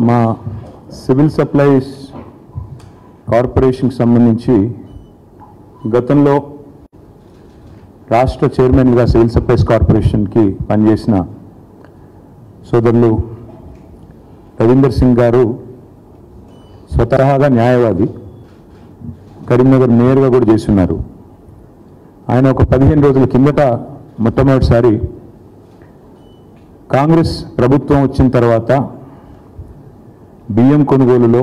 మా civil supplies కార్పొరేషన్కి సంబంధించి గతంలో రాష్ట్ర చైర్మన్గా సివిల్ సప్లైస్ కార్పొరేషన్కి పనిచేసిన సోదరులు రవీందర్ సింగ్ గారు స్వతహాగా న్యాయవాది, కరీంనగర్ మేయర్గా కూడా చేస్తున్నారు. ఆయన ఒక 15 రోజుల కిందట మొట్టమొదటిసారి కాంగ్రెస్ ప్రభుత్వం వచ్చిన తర్వాత బియ్యం కొనుగోలులో,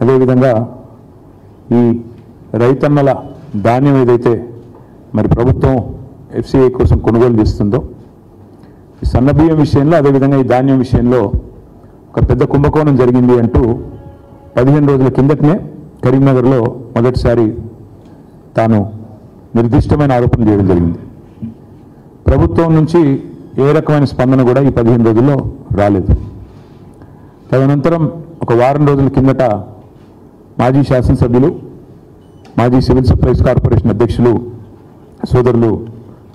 అదేవిధంగా ఈ రైతన్నల ధాన్యం ఏదైతే మరి ప్రభుత్వం ఎఫ్సిఐ కోసం కొనుగోలు చేస్తుందో, ఈ సన్న బియ్యం విషయంలో, అదేవిధంగా ఈ ధాన్యం విషయంలో ఒక పెద్ద కుంభకోణం జరిగింది అంటూ 15 రోజుల కిందటనే కరీంనగర్లో మొదటిసారి తాను నిర్దిష్టమైన ఆరోపణలు చేయడం జరిగింది. ప్రభుత్వం నుంచి ఏ రకమైన స్పందన కూడా ఈ 15 రోజుల్లో రాలేదు. తదనంతరం ఒక వారం రోజుల కిందట మాజీ శాసనసభ్యులు, మాజీ సివిల్ సప్లైస్ కార్పొరేషన్ అధ్యక్షులు సోదరులు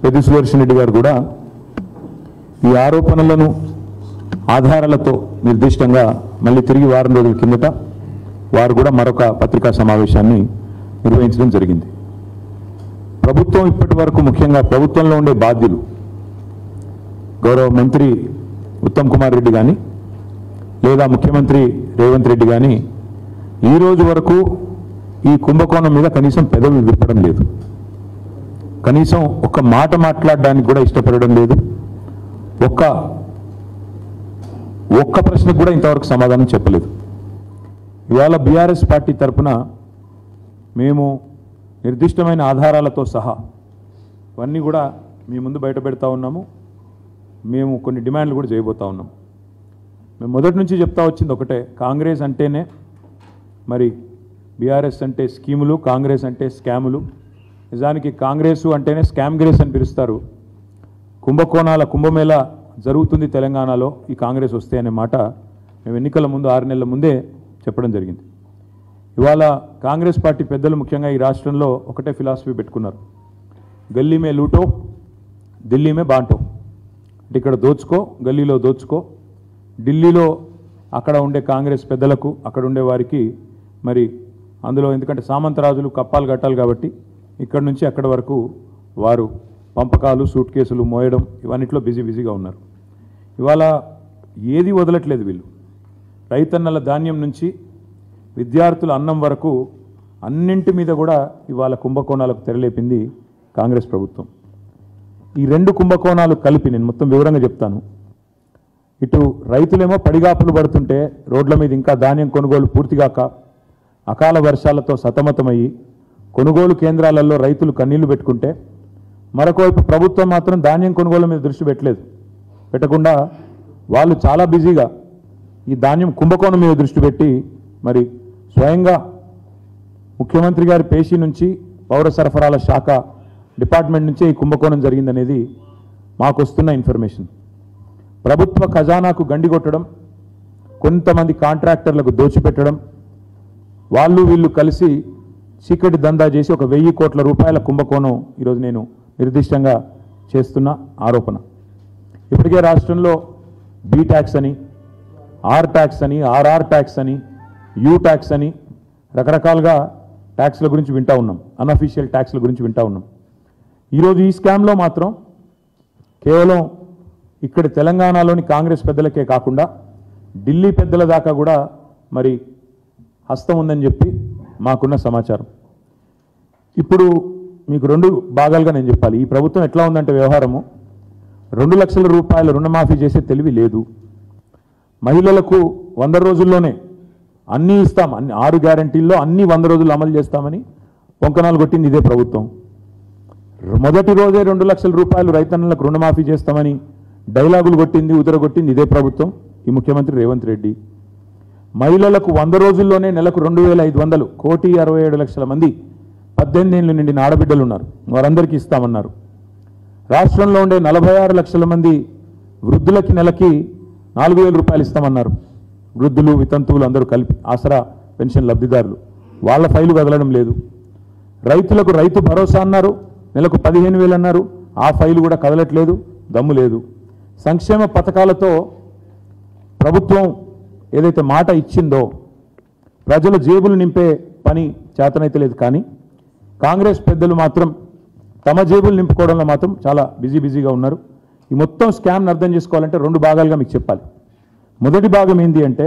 పెద్ది సుదర్శన్ రెడ్డి గారు కూడా ఈ ఆరోపణలను ఆధారాలతో నిర్దిష్టంగా మళ్ళీ తిరిగి వారం రోజుల కిందట వారు కూడా మరొక పత్రికా సమావేశాన్ని నిర్వహించడం జరిగింది. ప్రభుత్వం ఇప్పటి వరకు, ముఖ్యంగా ప్రభుత్వంలో ఉండే బాధ్యులు గౌరవ మంత్రి ఉత్తమ్ కుమార్ రెడ్డి కానీ లేదా ముఖ్యమంత్రి రేవంత్ రెడ్డి కానీ ఈ రోజు వరకు ఈ కుంభకోణం మీద కనీసం పెదవి విప్పడం లేదు. కనీసం ఒక్క మాట మాట్లాడడానికి కూడా ఇష్టపడడం లేదు. ఒక్క ప్రశ్నకు కూడా ఇంతవరకు సమాధానం చెప్పలేదు. ఇవాళ బీఆర్ఎస్ పార్టీ తరఫున మేము నిర్దిష్టమైన ఆధారాలతో సహా ఇవన్నీ కూడా మీ ముందు బయట పెడతా ఉన్నాము. మేము కొన్ని డిమాండ్లు కూడా చేయబోతా ఉన్నాం. మేము మొదటి నుంచి చెప్తా వచ్చింది ఒకటే, కాంగ్రెస్ అంటేనే మరి బీఆర్ఎస్ అంటే స్కీములు, కాంగ్రెస్ అంటే స్కాములు. నిజానికి కాంగ్రెస్ అంటేనే స్కామ్ గ్రేస్ అని పిలుస్తారు. కుంభకోణాల కుంభమేళ జరుగుతుంది తెలంగాణలో ఈ కాంగ్రెస్ వస్తే అనే మాట మేము ఎన్నికల ముందు 6 నెలల ముందే చెప్పడం జరిగింది. ఇవాళ కాంగ్రెస్ పార్టీ పెద్దలు ముఖ్యంగా ఈ రాష్ట్రంలో ఒకటే ఫిలాసఫీ పెట్టుకున్నారు, గల్లీ మే లూటో ఢిల్లీ మే బాంటో. అంటే ఇక్కడ దోచుకో, గల్లీలో దోచుకో, ఢిల్లీలో అక్కడ ఉండే కాంగ్రెస్ పెద్దలకు, అక్కడ ఉండే వారికి మరి అందులో ఎందుకంటే సామంతరాజులు కప్పాలు కట్టాలి కాబట్టి ఇక్కడ నుంచి అక్కడ వరకు వారు పంపకాలు, సూట్ కేసులు మోయడం ఇవన్నిట్లో బిజీగా ఉన్నారు. ఇవాళ ఏది వదలట్లేదు వీళ్ళు. రైతన్నల ధాన్యం నుంచి విద్యార్థుల అన్నం వరకు అన్నింటి మీద కూడా ఇవాళ కుంభకోణాలకు తెరలేపింది కాంగ్రెస్ ప్రభుత్వం. ఈ 2 కుంభకోణాలు కలిపి నేను మొత్తం వివరంగా చెప్తాను. ఇటు రైతులేమో పడిగాపులు పడుతుంటే రోడ్ల మీద ఇంకా ధాన్యం కొనుగోలు పూర్తిగాక అకాల వర్షాలతో సతమతమయ్యి కొనుగోలు కేంద్రాలలో రైతులు కన్నీళ్లు పెట్టుకుంటే, మరొకవైపు ప్రభుత్వం మాత్రం ధాన్యం కొనుగోలు మీద దృష్టి పెట్టకుండా వాళ్ళు చాలా బిజీగా ఈ ధాన్యం కుంభకోణం మీద దృష్టి పెట్టి మరి స్వయంగా ముఖ్యమంత్రి గారి పేషీ నుంచి పౌర సరఫరాల శాఖ డిపార్ట్మెంట్ నుంచే ఈ కుంభకోణం జరిగిందనేది మాకు వస్తున్న ఇన్ఫర్మేషన్. ప్రభుత్వ ఖజానాకు గండి కొట్టడం, కొంతమంది కాంట్రాక్టర్లకు దోచిపెట్టడం, వాళ్ళు వీళ్ళు కలిసి చీకటి దందా చేసి ఒక 1000 కోట్ల రూపాయల కుంభకోణం ఈరోజు నేను నిర్దిష్టంగా చేస్తున్న ఆరోపణ. ఇప్పటికే రాష్ట్రంలో బీ ట్యాక్స్ అని, ఆర్ ట్యాక్స్ అని, ఆర్ఆర్ ట్యాక్స్ అని, యూ ట్యాక్స్ అని రకరకాలుగా ట్యాక్స్ల గురించి వింటూ ఉన్నాం, అన్అఫీషియల్ ట్యాక్స్ల గురించి వింటూ ఉన్నాం. ఈరోజు ఈ స్కామ్లో మాత్రం కేవలం ఇక్కడ తెలంగాణలోని కాంగ్రెస్ పెద్దలకే కాకుండా ఢిల్లీ పెద్దల దాకా కూడా మరి హస్తం ఉందని చెప్పి మాకున్న సమాచారం. ఇప్పుడు మీకు 2 భాగాలుగా నేను చెప్పాలి. ఈ ప్రభుత్వం ఎట్లా ఉందంటే వ్యవహారము, 2 లక్షల రూపాయల రుణమాఫీ చేసే తెలివి లేదు. మహిళలకు 100 రోజుల్లోనే అన్నీ ఇస్తాం, 6 గ్యారంటీల్లో అన్నీ 100 రోజులు అమలు చేస్తామని పొంకనాలు కొట్టింది ఇదే ప్రభుత్వం. మొదటి రోజే 2 లక్షల రూపాయలు రైతన్నలకు రుణమాఫీ చేస్తామని డైలాగులు కొట్టింది, ఉదరగొట్టింది ఇదే ప్రభుత్వం, ఈ ముఖ్యమంత్రి రేవంత్ రెడ్డి. మహిళలకు 100 రోజుల్లోనే నెలకు 2500, 1,67,00,000 మంది 18 ఏళ్ళు నిండిన ఆడబిడ్డలు ఉన్నారు, వారందరికీ ఇస్తామన్నారు. రాష్ట్రంలో ఉండే 46 లక్షల మంది వృద్ధులకి నెలకి 4,000 రూపాయలు ఇస్తామన్నారు. వృద్ధులు, వితంతువులు అందరూ కలిపి ఆసరా పెన్షన్ లబ్ధిదారులు, వాళ్ళ ఫైలు కదలడం లేదు. రైతులకు రైతు భరోసా అన్నారు, నెలకు 15,000 అన్నారు, ఆ ఫైలు కూడా కదలట్లేదు, దమ్ము లేదు. సంక్షేమ పథకాలతో ప్రభుత్వం ఏదైతే మాట ఇచ్చిందో ప్రజల జేబులు నింపే పని చేతనైతే లేదు, కానీ కాంగ్రెస్ పెద్దలు మాత్రం తమ జేబులు నింపుకోవడంలో మాత్రం చాలా బిజీగా ఉన్నారు. ఈ మొత్తం స్కామ్ని అర్థం చేసుకోవాలంటే 2 భాగాలుగా మీకు చెప్పాలి. మొదటి భాగం ఏంటి అంటే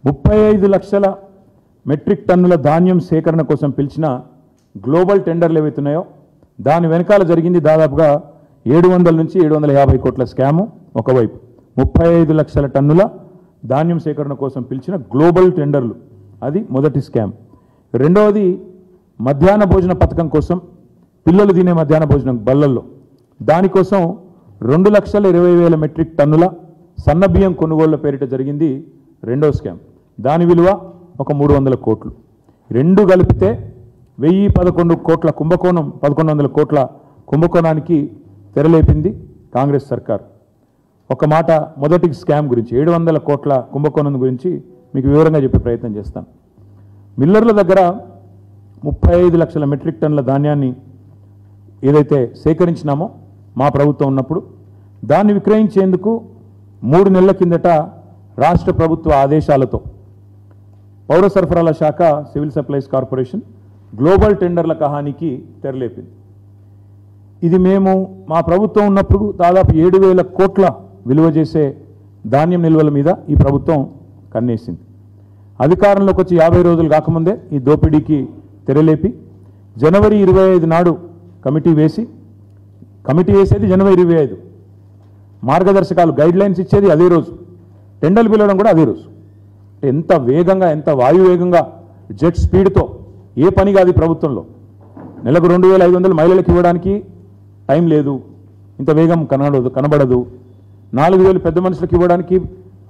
35 లక్షల మెట్రిక్ టన్నుల ధాన్యం సేకరణ కోసం పిలిచిన గ్లోబల్ టెండర్లు ఏవైతున్నాయో దాని వెనకాల జరిగింది దాదాపుగా 700 నుంచి 750 కోట్ల స్కాము. ఒకవైపు 35 లక్షల టన్నుల ధాన్యం సేకరణ కోసం పిలిచిన గ్లోబల్ టెండర్లు, అది మొదటి స్కామ్. రెండవది మధ్యాహ్న భోజన పథకం కోసం పిల్లలు తినే మధ్యాహ్న భోజనం బల్లల్లో, దానికోసం 2,20,000 మెట్రిక్ టన్నుల సన్న బియ్యం కొనుగోళ్ల పేరిట జరిగింది రెండో స్కామ్. దాని విలువ ఒక 300 కోట్లు. రెండు కలిపితే 1,011 కోట్ల కుంభకోణం, 1,100 కోట్ల కుంభకోణానికి తెరలేపింది కాంగ్రెస్ సర్కార్. ఒక మాట మొదటి స్కామ్ గురించి 700 కోట్ల కుంభకోణం గురించి మీకు వివరంగా చెప్పే ప్రయత్నం చేస్తాను. మిల్లర్ల దగ్గర 35 లక్షల మెట్రిక్ టన్నుల ధాన్యాన్ని ఏదైతే సేకరించినామో మా ప్రభుత్వం ఉన్నప్పుడు దాన్ని విక్రయించేందుకు 3 నెలల కిందట రాష్ట్ర ప్రభుత్వ ఆదేశాలతో పౌర సరఫరాల శాఖ సివిల్ సప్లైస్ కార్పొరేషన్ గ్లోబల్ టెండర్ల కహానికి తెరలేపింది. ఇది మేము మా ప్రభుత్వం ఉన్నప్పుడు దాదాపు 7,000 కోట్ల విలువ చేసే ధాన్యం నిల్వల మీద ఈ ప్రభుత్వం కన్నేసింది. అధికారంలోకి వచ్చి 50 రోజులు కాకముందే ఈ దోపిడీకి తెరలేపి జనవరి 25 నాడు కమిటీ వేసేది జనవరి 25, మార్గదర్శకాలు గైడ్లైన్స్ ఇచ్చేది అదే రోజు, టెండర్లు పిలవడం కూడా అదే రోజు. ఎంత వేగంగా, ఎంత వాయువేగంగా, జెట్ స్పీడ్తో ఏ పని కాదు ప్రభుత్వంలో. నెలకు 2,500 మహిళలకు ఇవ్వడానికి టైం లేదు, ఇంత వేగం కనబడదు. 4,000 పెద్ద మనుషులకు ఇవ్వడానికి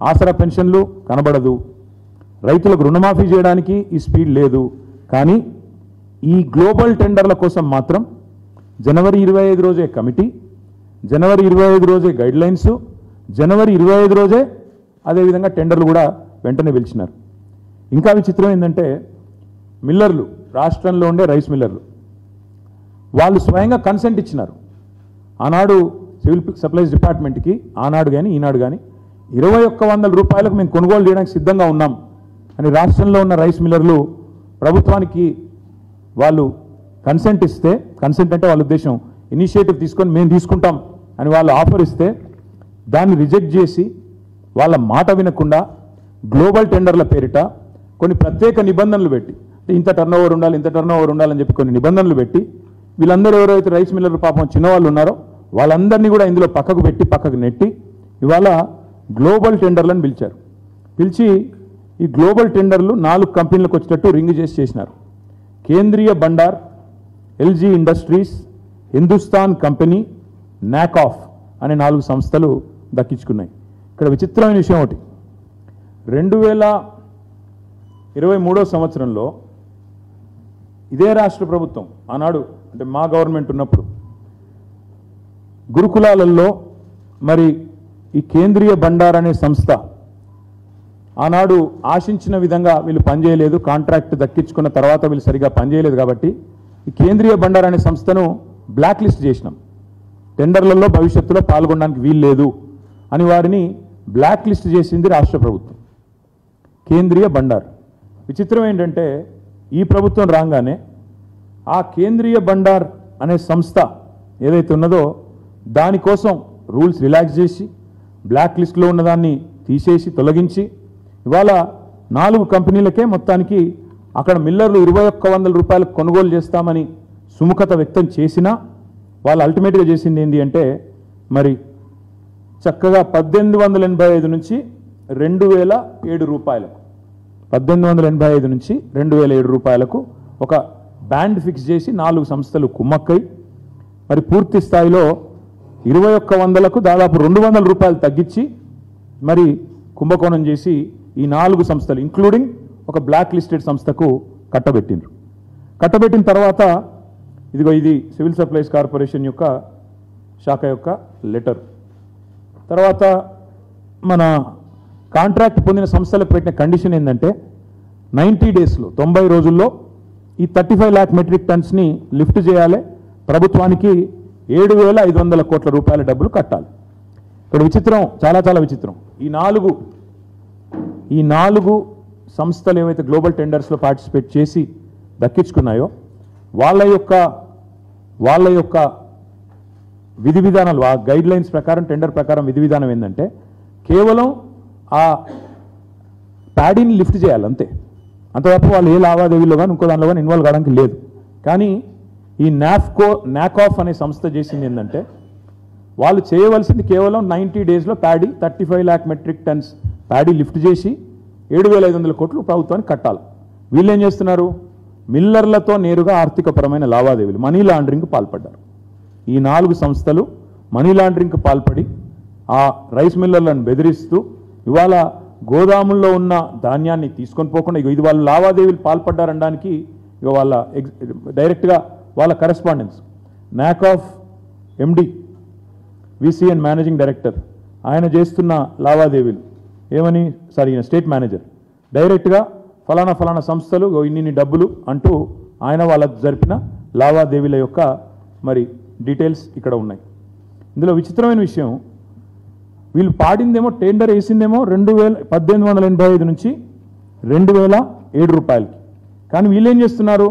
ఆసరా పెన్షన్లు కనబడదు. రైతులకు రుణమాఫీ చేయడానికి ఈ స్పీడ్ లేదు. కానీ ఈ గ్లోబల్ టెండర్ల కోసం మాత్రం జనవరి 25 రోజే కమిటీ, జనవరి 25 రోజే గైడ్లైన్స్, జనవరి 25 రోజే అదేవిధంగా టెండర్లు కూడా వెంటనే పిలిచినారు. ఇంకా విచిత్రం ఏంటంటే మిల్లర్లు, రాష్ట్రంలో ఉండే రైస్ మిల్లర్లు, వాళ్ళు స్వయంగా కన్సెంట్ ఇచ్చినారు. ఆనాడు సివిల్ సప్లైస్ డిపార్ట్మెంట్కి, ఆనాడు కానీ ఈనాడు కానీ 2,100 రూపాయలకు మేము కొనుగోలు చేయడానికి సిద్ధంగా ఉన్నాం అని రాష్ట్రంలో ఉన్న రైస్ మిల్లర్లు ప్రభుత్వానికి వాళ్ళు కన్సెంట్ ఇస్తే, కన్సెంట్ అంటే వాళ్ళ ఉద్దేశం ఇనిషియేటివ్ తీసుకొని మేము తీసుకుంటాం అని వాళ్ళు ఆఫర్ ఇస్తే దాన్ని రిజెక్ట్ చేసి వాళ్ళ మాట వినకుండా గ్లోబల్ టెండర్ల పేరిట కొన్ని ప్రత్యేక నిబంధనలు పెట్టి, ఇంత టర్నోవర్ ఉండాలి, ఇంత టర్నోవర్ ఉండాలని చెప్పి కొన్ని నిబంధనలు పెట్టి వీళ్ళందరూ ఎవరైతే రైస్ మిల్లర్ పాపం చిన్నవాళ్ళు ఉన్నారో వాళ్ళందరినీ కూడా ఇందులో పక్కకు నెట్టి ఇవాళ గ్లోబల్ టెండర్లను పిలిచి ఈ గ్లోబల్ టెండర్లు 4 కంపెనీలకు వచ్చేటట్టు రింగ్ చేసినారు. కేంద్రీయ Bandar, LG industries, Hindustan company, నాకాఫ్ అనే 4 సంస్థలు దక్కించుకున్నాయి. ఇక్కడ విచిత్రమైన విషయం ఒకటి, 2023 సంవత్సరంలో ఇదే రాష్ట్ర ప్రభుత్వం ఆనాడు అంటే మా గవర్నమెంట్ ఉన్నప్పుడు గురుకులాలలో మరి ఈ కేంద్రీయ బండార్ అనే సంస్థ ఆనాడు ఆశించిన విధంగా వీళ్ళు పనిచేయలేదు, కాంట్రాక్ట్ దక్కించుకున్న తర్వాత వీళ్ళు సరిగా పనిచేయలేదు కాబట్టి ఈ కేంద్రీయ బండార్ అనే సంస్థను బ్లాక్ లిస్ట్ చేసినాం. టెండర్లలో భవిష్యత్తులో పాల్గొనడానికి వీలు లేదు అని వారిని బ్లాక్ లిస్ట్ చేసింది రాష్ట్ర ప్రభుత్వం. కేంద్రీయ బండార్. విచిత్రం ఏంటంటే ఈ ప్రభుత్వం రాగానే ఆ కేంద్రీయ బండార్ అనే సంస్థ ఏదైతే ఉన్నదో దానికోసం రూల్స్ రిలాక్స్ చేసి బ్లాక్ లిస్ట్లో ఉన్నదాన్ని తీసేసి తొలగించి ఇవాళ 4 కంపెనీలకే మొత్తానికి అక్కడ మిల్లర్లు 2,100 రూపాయలకు కొనుగోలు చేస్తామని సుముఖత వ్యక్తం చేసినా వాళ్ళు అల్టిమేట్గా చేసింది ఏంటి అంటే మరి చక్కగా 1,885 నుంచి 2,007 రూపాయలకు, 1,885 నుంచి 2,007 రూపాయలకు ఒక బ్యాండ్ ఫిక్స్ చేసి 4 సంస్థలు కుమ్మక్కై మరి పూర్తి స్థాయిలో 2,100లకు దాదాపు 200 రూపాయలు తగ్గించి మరి కుంభకోణం చేసి ఈ 4 సంస్థలు ఇంక్లూడింగ్ ఒక బ్లాక్ లిస్టెడ్ సంస్థకు కట్టబెట్టిన తర్వాత ఇదిగో ఇది సివిల్ సప్లైస్ కార్పొరేషన్ యొక్క శాఖ యొక్క లెటర్. తర్వాత మన కాంట్రాక్ట్ పొందిన సంస్థలకు పెట్టిన కండిషన్ ఏంటంటే 90 డేస్లో 90 రోజుల్లో ఈ 35 లాక్ మెట్రిక్ టన్స్ని లిఫ్ట్ చేయాలి, ప్రభుత్వానికి 7,500 కోట్ల రూపాయల డబ్బులు కట్టాలి. ఇక్కడ విచిత్రం, చాలా విచిత్రం. ఈ ఈ 4 సంస్థలు ఏవైతే గ్లోబల్ టెండర్స్లో పార్టిసిపేట్ చేసి దక్కించుకున్నాయో వాళ్ళ యొక్క విధి విధానాలు, ఆ గైడ్ లైన్స్ ప్రకారం, టెండర్ ప్రకారం విధి విధానం ఏంటంటే కేవలం ఆ ప్యాడీని లిఫ్ట్ చేయాలి అంతే. అంతవరకు వాళ్ళు ఏ లావాదేవీలో కానీ ఇంకో దానిలో కానీ ఇన్వాల్వ్ కావడానికి లేదు. కానీ ఈ నాకాఫ్ అనే సంస్థ చేసింది ఏంటంటే వాళ్ళు చేయవలసింది కేవలం 90 డేస్లో paddy 35 lakh metric tons paddy lift చేసి 7,500 కోట్లు ప్రభుత్వానికి కట్టాలి. వీళ్ళు ఏం చేస్తున్నారు? మిల్లర్లతో నేరుగా ఆర్థికపరమైన లావాదేవీలు, మనీ లాండరింగ్కి పాల్పడ్డారు. ఈ 4 సంస్థలు మనీ లాండరింగ్కి పాల్పడి ఆ రైస్ మిల్లర్లను బెదిరిస్తూ ఇవాళ గోదాముల్లో ఉన్న ధాన్యాన్ని తీసుకొని పోకుండా ఇది వాళ్ళు లావాదేవీలు పాల్పడ్డారనడానికి వాళ్ళ డైరెక్ట్గా వాళ్ళ కరెస్పాండెన్స్ నాకాఫ్ ఎండి విసిఎన్ మేనేజింగ్ డైరెక్టర్ ఆయన చేస్తున్న లావాదేవీలు ఏమని స్టేట్ మేనేజర్ డైరెక్ట్గా ఫలానా సంస్థలు ఇన్ని డబ్బులు అంటూ ఆయన వాళ్ళకు జరిపిన లావాదేవీల యొక్క మరి డీటెయిల్స్ ఇక్కడ ఉన్నాయి. ఇందులో విచిత్రమైన విషయం, వీళ్ళు పాడిందేమో టెండర్ వేసిందేమో 1885 నుంచి 2007 రూపాయలకి. కానీ వీళ్ళు ఏం చేస్తున్నారు?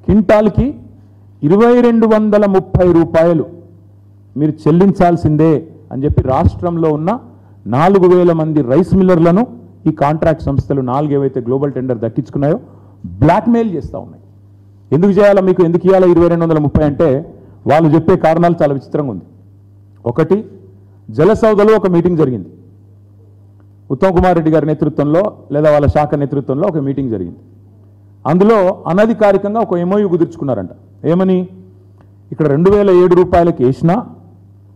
క్వింటాల్కి 2230 రూపాయలు మీరు చెల్లించాల్సిందే అని చెప్పి రాష్ట్రంలో ఉన్న 4000 మంది రైస్ మిల్లర్లను ఈ కాంట్రాక్ట్ సంస్థలు 4 ఏవైతే గ్లోబల్ టెండర్ దక్కించుకున్నాయో బ్లాక్మెయిల్ చేస్తూ ఉన్నాయి. ఎందుకు చేయాలా, మీకు ఎందుకు ఇవ్వాలా 2230 అంటే వాళ్ళు చెప్పే కారణాలు చాలా విచిత్రంగా ఉంది. ఒకటి, జలసౌదలో ఒక మీటింగ్ జరిగింది. ఉత్తమ్ కుమార్ రెడ్డి గారి నేతృత్వంలో లేదా వాళ్ళ శాఖ నేతృత్వంలో ఒక మీటింగ్ జరిగింది. అందులో అనధికారికంగా ఒక MOU కుదుర్చుకున్నారంట. ఏమని? ఇక్కడ 2007 రూపాయలకి వేసినా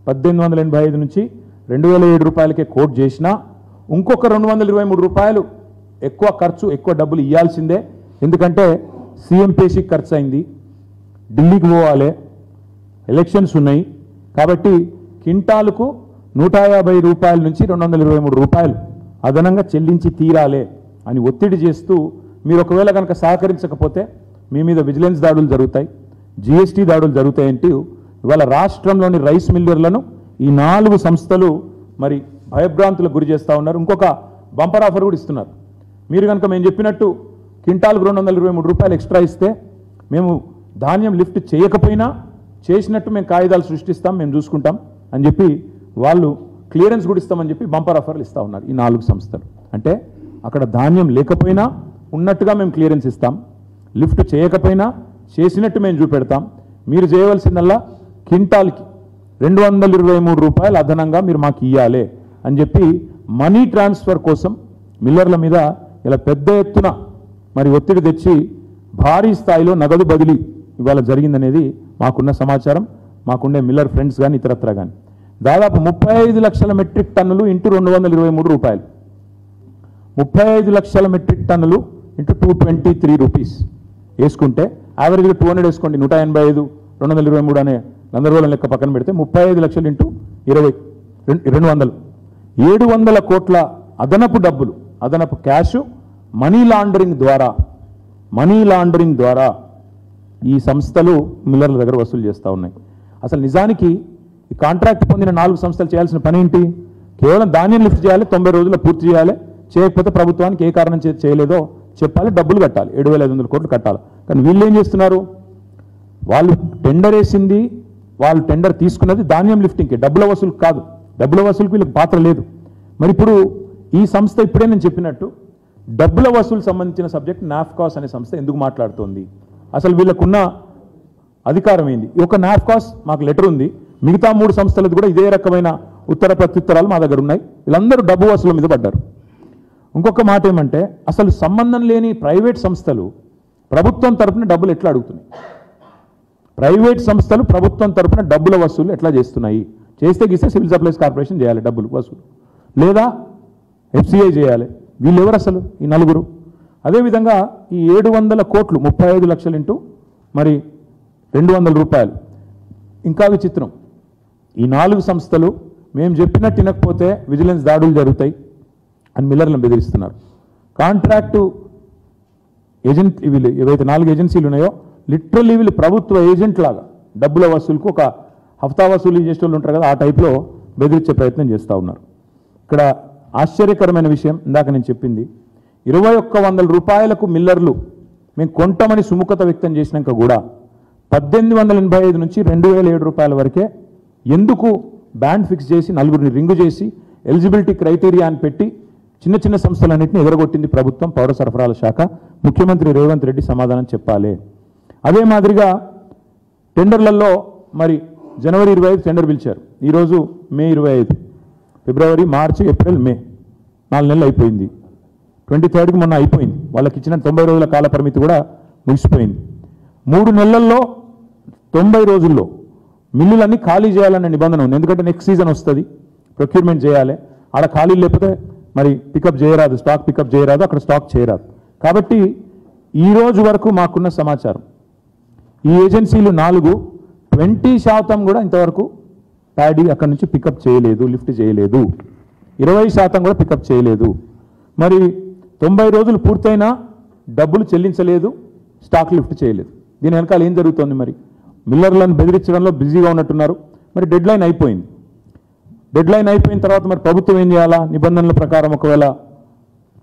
1885 నుంచి 2007 రూపాయలకే కోట్ చేసినా ఇంకొక 223 రూపాయలు ఎక్కువ ఖర్చు, ఎక్కువ డబ్బులు ఇవ్వాల్సిందే. ఎందుకంటే సీఎం పేషీకి ఖర్చు అయింది, ఢిల్లీకి పోవాలి, ఎలక్షన్స్ ఉన్నాయి, కాబట్టి క్వింటాలకు 150 రూపాయల నుంచి 223 రూపాయలు అదనంగా చెల్లించి తీరాలే అని ఒత్తిడి చేస్తూ, మీరు ఒకవేళ కనుక సహకరించకపోతే మీ మీద విజిలెన్స్ దాడులు జరుగుతాయి, GST దాడులు జరుగుతాయంటూ ఇవాళ రాష్ట్రంలోని రైస్ మిల్లర్లను ఈ 4 సంస్థలు మరి భయభ్రాంతులకు గురి చేస్తూ ఉన్నారు. ఇంకొక బంపర్ ఆఫర్ కూడా ఇస్తున్నారు. మీరు కనుక మేము చెప్పినట్టు క్వింటాల్కు 223 రూపాయలు ఎక్స్ట్రా ఇస్తే మేము ధాన్యం లిఫ్ట్ చేయకపోయినా చేసినట్టు మేము కాగితాలు సృష్టిస్తాం, మేము చూసుకుంటాం అని చెప్పి వాళ్ళు క్లియరెన్స్ కూడా ఇస్తామని చెప్పి బంపర్ ఆఫర్లు ఇస్తూ ఉన్నారు ఈ 4 సంస్థలు. అంటే అక్కడ ధాన్యం లేకపోయినా ఉన్నట్టుగా మేము క్లియరెన్స్ ఇస్తాం, లిఫ్ట్ చేయకపోయినా చేసినట్టు మేము చూపెడతాం, మీరు చేయవలసిందల్లా క్వింటాల్కి 223 రూపాయలు అదనంగా మీరు మాకు ఇవ్వాలి అని చెప్పి మనీ ట్రాన్స్ఫర్ కోసం మిల్లర్ల మీద ఇలా పెద్ద ఎత్తున మరి ఒత్తిడి తెచ్చి భారీ స్థాయిలో నగదు బదిలీ ఇవాళ జరిగిందనేది మాకున్న సమాచారం, మాకుండే మిల్లర్ ఫ్రెండ్స్ కానీ ఇతరత్ర కానీ. దాదాపు 35 లక్షల మెట్రిక్ టన్నులు ఇంటూ 223 రూపాయలు, 35 లక్షల మెట్రిక్ టన్నులు ఇంటూ 223 రూపీస్ వేసుకుంటే యావరేజ్గా 200 వేసుకోండి, 185 223 అనే గందరగోళం లెక్క పక్కన పెడితే 35 లక్షలు ఇంటూ 20 200 700 కోట్ల అదనపు డబ్బులు, అదనపు క్యాష్ మనీ లాండరింగ్ ద్వారా ఈ సంస్థలు మిల్లర్ల దగ్గర వసూలు చేస్తూ ఉన్నాయి. అసలు నిజానికి ఈ కాంట్రాక్ట్ పొందిన 4 సంస్థలు చేయాల్సిన పని ఏంటి? కేవలం ధాన్యం లిఫ్ట్ చేయాలి, 90 రోజుల్లో పూర్తి చేయాలి, చేయకపోతే ప్రభుత్వానికి ఏ కారణం చేయలేదో చెప్పాలి, డబ్బులు కట్టాలి, 7,500 కోట్లు కట్టాలి. కానీ వీళ్ళు ఏం చేస్తున్నారు? వాళ్ళు టెండర్ వేసింది, వాళ్ళు టెండర్ తీసుకున్నది ధాన్యం లిఫ్టింగ్కి, డబ్బుల వసూలు కాదు. డబ్బుల వసూలుకి వీళ్ళకి పాత్ర లేదు. మరి ఇప్పుడు ఈ సంస్థ ఇప్పుడే నేను చెప్పినట్టు డబ్బుల వసూలు సంబంధించిన సబ్జెక్ట్ నాఫ్కాస్ అనే సంస్థ ఎందుకు మాట్లాడుతోంది? అసలు వీళ్ళకున్న అధికారం ఏంది? ఈ యొక్క నాఫ్కాస్ మాకు లెటర్ ఉంది, మిగతా 3 సంస్థలది కూడా ఇదే రకమైన ఉత్తర ప్రత్యుత్తరాలు మా దగ్గర ఉన్నాయి. వీళ్ళందరూ డబ్బు వసూలు మీద పడ్డారు. ఇంకొక మాట ఏమంటే, అసలు సంబంధం లేని ప్రైవేట్ సంస్థలు ప్రభుత్వం తరపున డబ్బులు ఎట్లా అడుగుతున్నాయి? ప్రైవేట్ సంస్థలు ప్రభుత్వం తరపున డబ్బుల వసూలు ఎట్లా చేస్తున్నాయి? చేస్తే గీస్తే సివిల్ సప్లైస్ కార్పొరేషన్ చేయాలి డబ్బులు వసూలు, లేదా FCI చేయాలి. వీళ్ళెవరు అసలు ఈ 4? అదేవిధంగా ఈ 700 కోట్లు 35 లక్షలు ఇంటూ మరి 200 రూపాయలు. ఇంకా విచిత్రం, ఈ 4 సంస్థలు మేము చెప్పినట్టు వినకపోతే విజిలెన్స్ దాడులు జరుగుతాయి అని మిల్లర్లను బెదిరిస్తున్నారు. కాంట్రాక్టు ఏజెంట్ వీళ్ళు ఏవైతే 4 ఏజెన్సీలు ఉన్నాయో లిటరల్లీ వీళ్ళు ప్రభుత్వ ఏజెంట్ లాగా డబ్బుల వసూలుకు ఒక హఫ్తా వసూలు చేసే వాళ్ళు ఉంటారు కదా, ఆ టైప్లో బెదిరించే ప్రయత్నం చేస్తూ ఉన్నారు. ఇక్కడ ఆశ్చర్యకరమైన విషయం ఇందాక నేను చెప్పింది 2100 రూపాయలకు మిల్లర్లు మేము కొంటామని సుముఖత వ్యక్తం చేసినాక కూడా 1885 నుంచి 2007 రూపాయల వరకే ఎందుకు బ్యాండ్ ఫిక్స్ చేసి నలుగురిని రింగు చేసి ఎలిజిబిలిటీ క్రైటీరియా అని పెట్టి చిన్న చిన్న సంస్థలన్నింటినీ ఎగరగొట్టింది ప్రభుత్వం పౌర సరఫరాల శాఖ ముఖ్యమంత్రి రేవంత్ రెడ్డి సమాధానం చెప్పాలి. అదే మాదిరిగా టెండర్లలో మరి జనవరి 25 టెండర్ పిలిచారు. ఈరోజు మే 25, ఫిబ్రవరి, మార్చి, ఏప్రిల్, మే 4 నెలలు అయిపోయింది. 23కి మొన్న అయిపోయింది. వాళ్ళకి ఇచ్చిన 90 రోజుల కాల పరిమితి కూడా ముగిసిపోయింది. 3 నెలల్లో 90 రోజుల్లో మిల్లులన్నీ ఖాళీ చేయాలనే నిబంధన ఉంది. ఎందుకంటే నెక్స్ట్ సీజన్ వస్తుంది, ప్రొక్యూర్మెంట్ చేయాలి. ఆడ ఖాళీ లేకపోతే మరి పికప్ చేయరాదు, స్టాక్ పికప్ చేయరాదు, అక్కడ స్టాక్ చేయరాదు. కాబట్టి ఈ రోజు వరకు మాకున్న సమాచారం ఈ ఏజెన్సీలు 20% కూడా ఇంతవరకు ప్యాడీ అక్కడి నుంచి పికప్ చేయలేదు, లిఫ్ట్ చేయలేదు. 20% కూడా పికప్ చేయలేదు. మరి 90 రోజులు పూర్తయినా డబ్బులు చెల్లించలేదు, స్టాక్ లిఫ్ట్ చేయలేదు. దీని వెనకాల ఏం జరుగుతోంది? మరి మిల్లర్లను బెదిరించడంలో బిజీగా ఉన్నట్టున్నారు. మరి డెడ్ లైన్ అయిపోయింది. డెడ్ లైన్ అయిపోయిన తర్వాత మరి ప్రభుత్వం ఏం చేయాలా? నిబంధనల ప్రకారం ఒకవేళ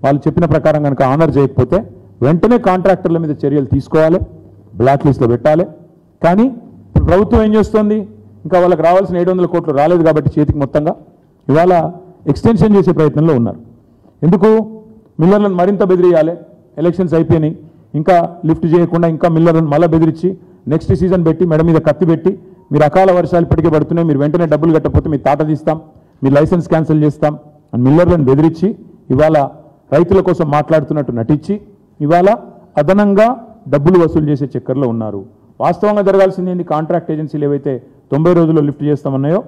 వాళ్ళు చెప్పిన ప్రకారం కనుక ఆనర్ చేయకపోతే వెంటనే కాంట్రాక్టర్ల మీద చర్యలు తీసుకోవాలి, బ్లాక్ లిస్ట్లో పెట్టాలి. కానీ ప్రభుత్వం ఏం చేస్తుంది? ఇంకా వాళ్ళకి రావాల్సిన 700 కోట్లు రాలేదు కాబట్టి చేతికి మొత్తంగా ఇవాళ ఎక్స్టెన్షన్ చేసే ప్రయత్నంలో ఉన్నారు. ఎందుకు? మిల్లర్లను మరింత బెదిరియాలి. ఎలక్షన్స్ అయిపోయినాయి, ఇంకా లిఫ్ట్ చేయకుండా ఇంకా మిల్లర్లను మళ్ళీ బెదిరించి నెక్స్ట్ సీజన్ పెట్టి మెడ మీద కత్తి పెట్టి మీరు అకాల వర్షాలు ఇప్పటికే పడుతున్నాయి, మీరు వెంటనే డబ్బులు కట్టకపోతే మీ తాట తీస్తాం, మీ లైసెన్స్ క్యాన్సిల్ చేస్తాం అని మిల్లర్లను బెదిరించి ఇవాళ రైతుల కోసం మాట్లాడుతున్నట్టు నటించి ఇవాళ అదనంగా డబ్బులు వసూలు చేసే చక్కర్లో ఉన్నారు. వాస్తవంగా జరగాల్సింది ఏంటి? కాంట్రాక్ట్ ఏజెన్సీలు ఏవైతే 90 రోజుల్లో లిఫ్ట్ చేస్తామన్నాయో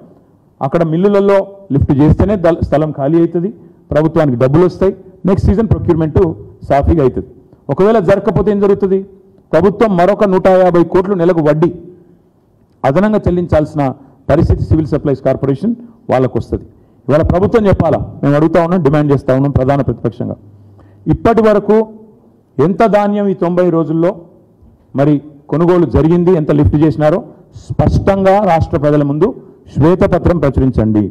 అక్కడ మిల్లులలో లిఫ్ట్ చేస్తేనే స్థలం ఖాళీ అవుతుంది, ప్రభుత్వానికి డబ్బులు వస్తాయి, నెక్స్ట్ సీజన్ ప్రొక్యూర్మెంట్ సాఫీగా అవుతుంది. ఒకవేళ జరగకపోతే ఏం జరుగుతుంది? ప్రభుత్వం మరొక 150 కోట్లు నెలకు వడ్డీ అదనంగా చెల్లించాల్సిన పరిస్థితి సివిల్ సప్లైస్ కార్పొరేషన్ వాళ్ళకు వస్తుంది. ఇవాళ ప్రభుత్వం చెప్పాలా? మేము అడుగుతా ఉన్నాం, డిమాండ్ చేస్తూ ఉన్నాం ప్రధాన ప్రతిపక్షంగా. ఇప్పటి వరకు ఎంత ధాన్యం ఈ 90 రోజుల్లో మరి కొనుగోలు జరిగింది, ఎంత లిఫ్ట్ చేసినారో స్పష్టంగా రాష్ట్ర ప్రజల ముందు శ్వేతపత్రం ప్రచురించండి.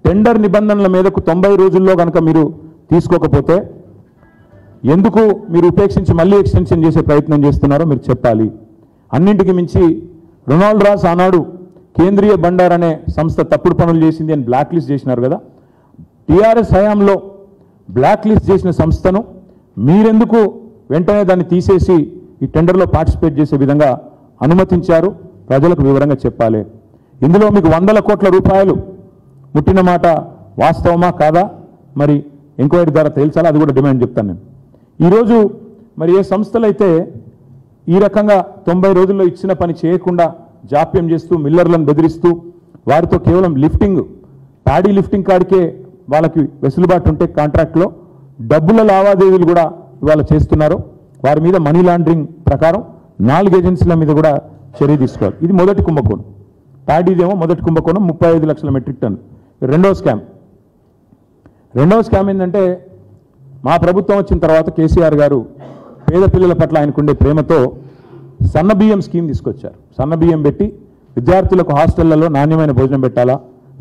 టెండర్ నిబంధనల మీదకు 90 రోజుల్లో కనుక మీరు తీసుకోకపోతే ఎందుకు మీరు ఉపేక్షించి మళ్ళీ ఎక్స్టెన్షన్ చేసే ప్రయత్నం చేస్తున్నారో మీరు చెప్పాలి. అన్నింటికి మించి రొనాల్డ్ రాస్ ఆనాడు కేంద్రీయ బండార్ అనే సంస్థ తప్పుడు పనులు చేసింది అని బ్లాక్ లిస్ట్ చేసినారు కదా. టీఆర్ఎస్ హయాంలో బ్లాక్ లిస్ట్ చేసిన సంస్థను మీరెందుకు వెంటనే దాన్ని తీసేసి ఈ టెండర్లో పార్టిసిపేట్ చేసే విధంగా అనుమతించారు? ప్రజలకు వివరంగా చెప్పాలి. ఇందులో మీకు 100 కోట్ల రూపాయలు ముట్టిన మాట వాస్తవమా కాదా? మరి ఎంక్వైరీ ద్వారా తేల్చాలా? అది కూడా డిమాండ్ చెప్తాను నేను. ఈరోజు మరి ఏ సంస్థలైతే ఈ రకంగా 90 రోజుల్లో ఇచ్చిన పని చేయకుండా జాప్యం చేస్తూ మిల్లర్లను బెదిరిస్తూ వారితో కేవలం లిఫ్టింగ్, ప్యాడీ లిఫ్టింగ్ కాడికే వాళ్ళకి వెసులుబాటు ఉంటే కాంట్రాక్ట్లో డబ్బుల లావాదేవీలు కూడా ఇవాళ చేస్తున్నారు. వారి మీద మనీ లాండరింగ్ ప్రకారం 4 ఏజెన్సీల మీద కూడా చర్య తీసుకోవాలి. ఇది మొదటి కుంభకోణం. ప్యాడీదేమో మొదటి కుంభకోణం 35 లక్షల మెట్రిక్ టన్ను. రెండవ స్కామ్ ఏంటంటే మా ప్రభుత్వం వచ్చిన తర్వాత కేసీఆర్ గారు పేద పిల్లల పట్ల ఆయనకుండే ప్రేమతో సన్నబియ్యం స్కీమ్ తీసుకొచ్చారు. సన్నబియ్యం పెట్టి విద్యార్థులకు హాస్టళ్లలో నాణ్యమైన భోజనం పెట్టాలా,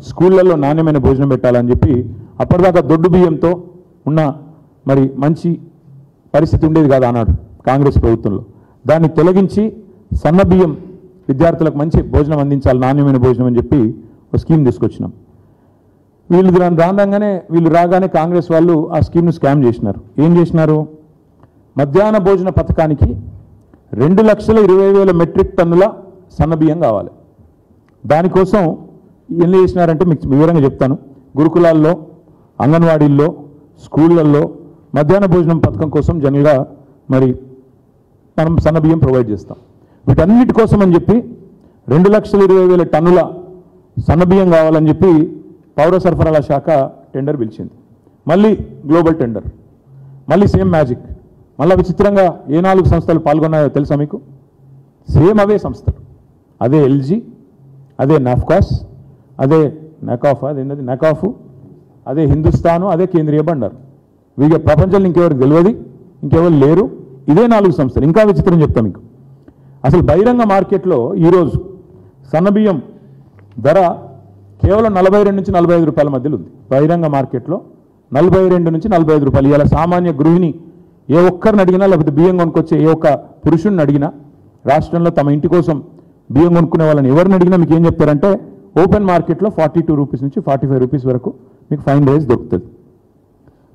స్కూళ్లలో నాణ్యమైన భోజనం పెట్టాలని చెప్పి అప్పటిదాకా దొడ్డు బియ్యంతో ఉన్న మరి మంచి పరిస్థితి ఉండేది కాదు ఆనాడు కాంగ్రెస్ ప్రభుత్వంలో. దాన్ని తొలగించి సన్నబియ్యం విద్యార్థులకు మంచి భోజనం అందించాలి, నాణ్యమైన భోజనం అని చెప్పి ఒక స్కీమ్ తీసుకొచ్చినాం. వీళ్ళు రాగానే కాంగ్రెస్ వాళ్ళు ఆ స్కీమ్ను స్కామ్ చేసినారు. ఏం చేసినారు? మధ్యాహ్న భోజన పథకానికి 2,20,000 మెట్రిక్ టన్నుల సన్నబియ్యం కావాలి. దానికోసం ఏం చేసినారంటే మీకు వివరంగా చెప్తాను. గురుకులాల్లో, అంగన్వాడీల్లో, స్కూళ్ళల్లో మధ్యాహ్న భోజనం పథకం కోసం జనరల్గా మరి మనం సన్నబియ్యం ప్రొవైడ్ చేస్తాం. వీటన్నిటి కోసం అని చెప్పి 2,20,000 టన్నుల సన్నబియ్యం కావాలని చెప్పి పౌర సరఫరాల శాఖ టెండర్ పిలిచింది. మళ్ళీ గ్లోబల్ టెండర్, మళ్ళీ సేమ్ మ్యాజిక్. మళ్ళీ విచిత్రంగా ఏ 4 సంస్థలు పాల్గొన్నాయో తెలుసా మీకు? సేమ్ అవే సంస్థలు, అదే ఎల్జీ, అదే నాఫ్కాస్, అదే నకాఫ్, అదే హిందుస్థాను, అదే కేంద్రీయ బండారు. వీళ్ళ ప్రపంచంలో ఇంకెవరికి తెలియదు, ఇంకెవరు లేరు. ఇదే 4 సంస్థలు. ఇంకా విచిత్రం చెప్తాం మీకు. అసలు బహిరంగ మార్కెట్లో ఈరోజు సన్నబియ్యం ధర కేవలం 42 నుంచి 45 రూపాయల మధ్యలో ఉంది. బహిరంగ మార్కెట్లో 42 నుంచి 45 రూపాయలు. ఇలా సామాన్య గృహిణి ఏ ఒక్కరిని అడిగినా, లేకపోతే బియ్యం కొనుక్కొచ్చే ఏ ఒక్క పురుషుడిని అడిగినా, రాష్ట్రంలో తమ ఇంటి కోసం బియ్యం కొనుక్కునే వాళ్ళని ఎవరిని అడిగినా మీకు ఏం చెప్తారంటే ఓపెన్ మార్కెట్లో 42 రూపీస్ నుంచి 45 రూపీస్ వరకు మీకు ఫైన్ రైస్ దొరుకుతుంది.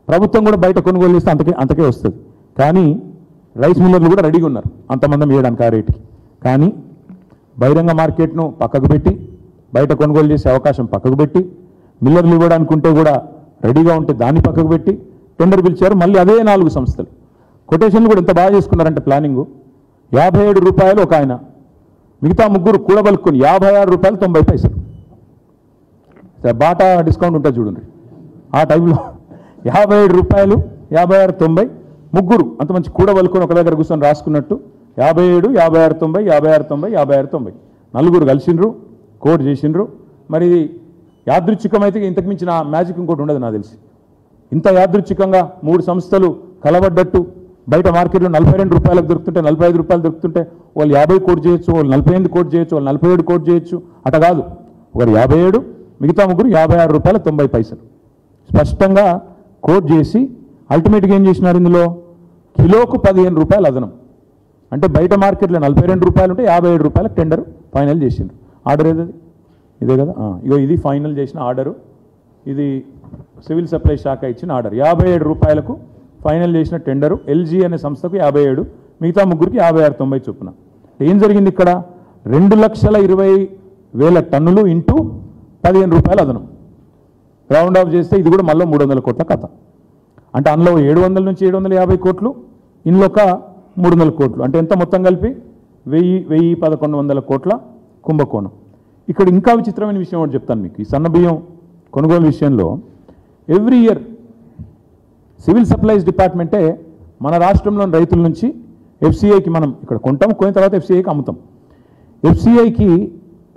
ప్రభుత్వం కూడా బయట కొనుగోలు చేస్తే అంతకే వస్తుంది. కానీ రైస్ మిల్లర్లు కూడా రెడీగా ఉన్నారు అంతమందం వేయడానికి ఆ రేటుకి. కానీ బహిరంగ మార్కెట్ను పక్కకు పెట్టి, బయట కొనుగోలు చేసే అవకాశం పక్కకు పెట్టి, మిల్లర్లు ఇవ్వడానుకుంటే కూడా రెడీగా ఉంటే దాన్ని పక్కకు పెట్టి టెండర్ పిలిచారు. మళ్ళీ అదే 4 సంస్థలు కొటేషన్లు కూడా ఎంత బాగా చేసుకున్నారంటే ప్లానింగు 57 రూపాయలు ఒక ఆయన, మిగతా ముగ్గురు కూడబలుక్కుని 56 రూపాయలు 90 పైసలు. బాటా డిస్కౌంట్ ఉంటుంది చూడండి, ఆ టైంలో 57 రూపాయలు 56, 90 ముగ్గురు అంత మంచి కూడబలుకొని ఒక దగ్గర కూర్చొని రాసుకున్నట్టు 57, 56, 90, 56, 90, 56, 90 నలుగురు కలిసిండ్రు, కోడ్ చేసిండ్రు. మరి ఇది యాదృచ్ఛికమైతే ఇంతకు మించిన మ్యాజిక్ ఇంకోటి ఉండదు నాకు తెలిసి. ఇంత యాదృచ్ఛికంగా 3 సంస్థలు కలబడ్డట్టు బయట మార్కెట్లో 42 రూపాయలకు దొరుకుతుంటే, 45 రూపాయలు దొరుకుతుంటే వాళ్ళు 50 కోట్ చేయొచ్చు, వాళ్ళు 48 కోట్ చేయొచ్చు, వాళ్ళు 47 కోట్ చేయొచ్చు. అట కాదు, ఒకరు 57, మిగతా ముగ్గురు 56 రూపాయలు 90 పైసలు స్పష్టంగా కోట్ చేసి అల్టిమేట్గా ఏం చేసినారు, ఇందులో కిలోకు 15 రూపాయలు అదనం. అంటే బయట మార్కెట్లో 42 రూపాయలు ఉంటే 57 రూపాయలకు టెండర్ ఫైనల్ చేసిండ్రు. ఆర్డర్ ఏదది ఇదే కదా, ఇగో ఇది ఫైనల్ చేసిన ఆర్డరు. ఇది సివిల్ సప్లై శాఖ ఇచ్చిన ఆర్డర్. 57 రూపాయలకు ఫైనల్ చేసిన టెండరు. ఎల్జీ అనే సంస్థకు 57, మిగతా ముగ్గురికి 56, 90 చొప్పున. ఏం జరిగింది ఇక్కడ, 2,20,000 టన్నులు ఇంటూ 15 రూపాయలు అదనం. రౌండ్ ఆఫ్ చేస్తే ఇది కూడా మళ్ళీ 300 కోట్ల కథ. అంటే అందులో 700 నుంచి 750 కోట్లు, ఇందులో ఒక 300 కోట్లు. అంటే ఎంత మొత్తం కలిపి 1,100-1,100 కోట్ల కుంభకోణం. ఇక్కడ ఇంకా విచిత్రమైన విషయం ఒకటి చెప్తాను మీకు. ఈ సన్నబియ్యం కొనుగోలు విషయంలో ఎవ్రీ ఇయర్ సివిల్ సప్లైస్ డిపార్ట్మెంటే మన రాష్ట్రంలోని రైతుల నుంచి ఎఫ్సిఐకి మనం ఇక్కడ కొంటాం, కొని తర్వాత ఎఫ్సిఐకి అమ్ముతాం. ఎఫ్సిఐకి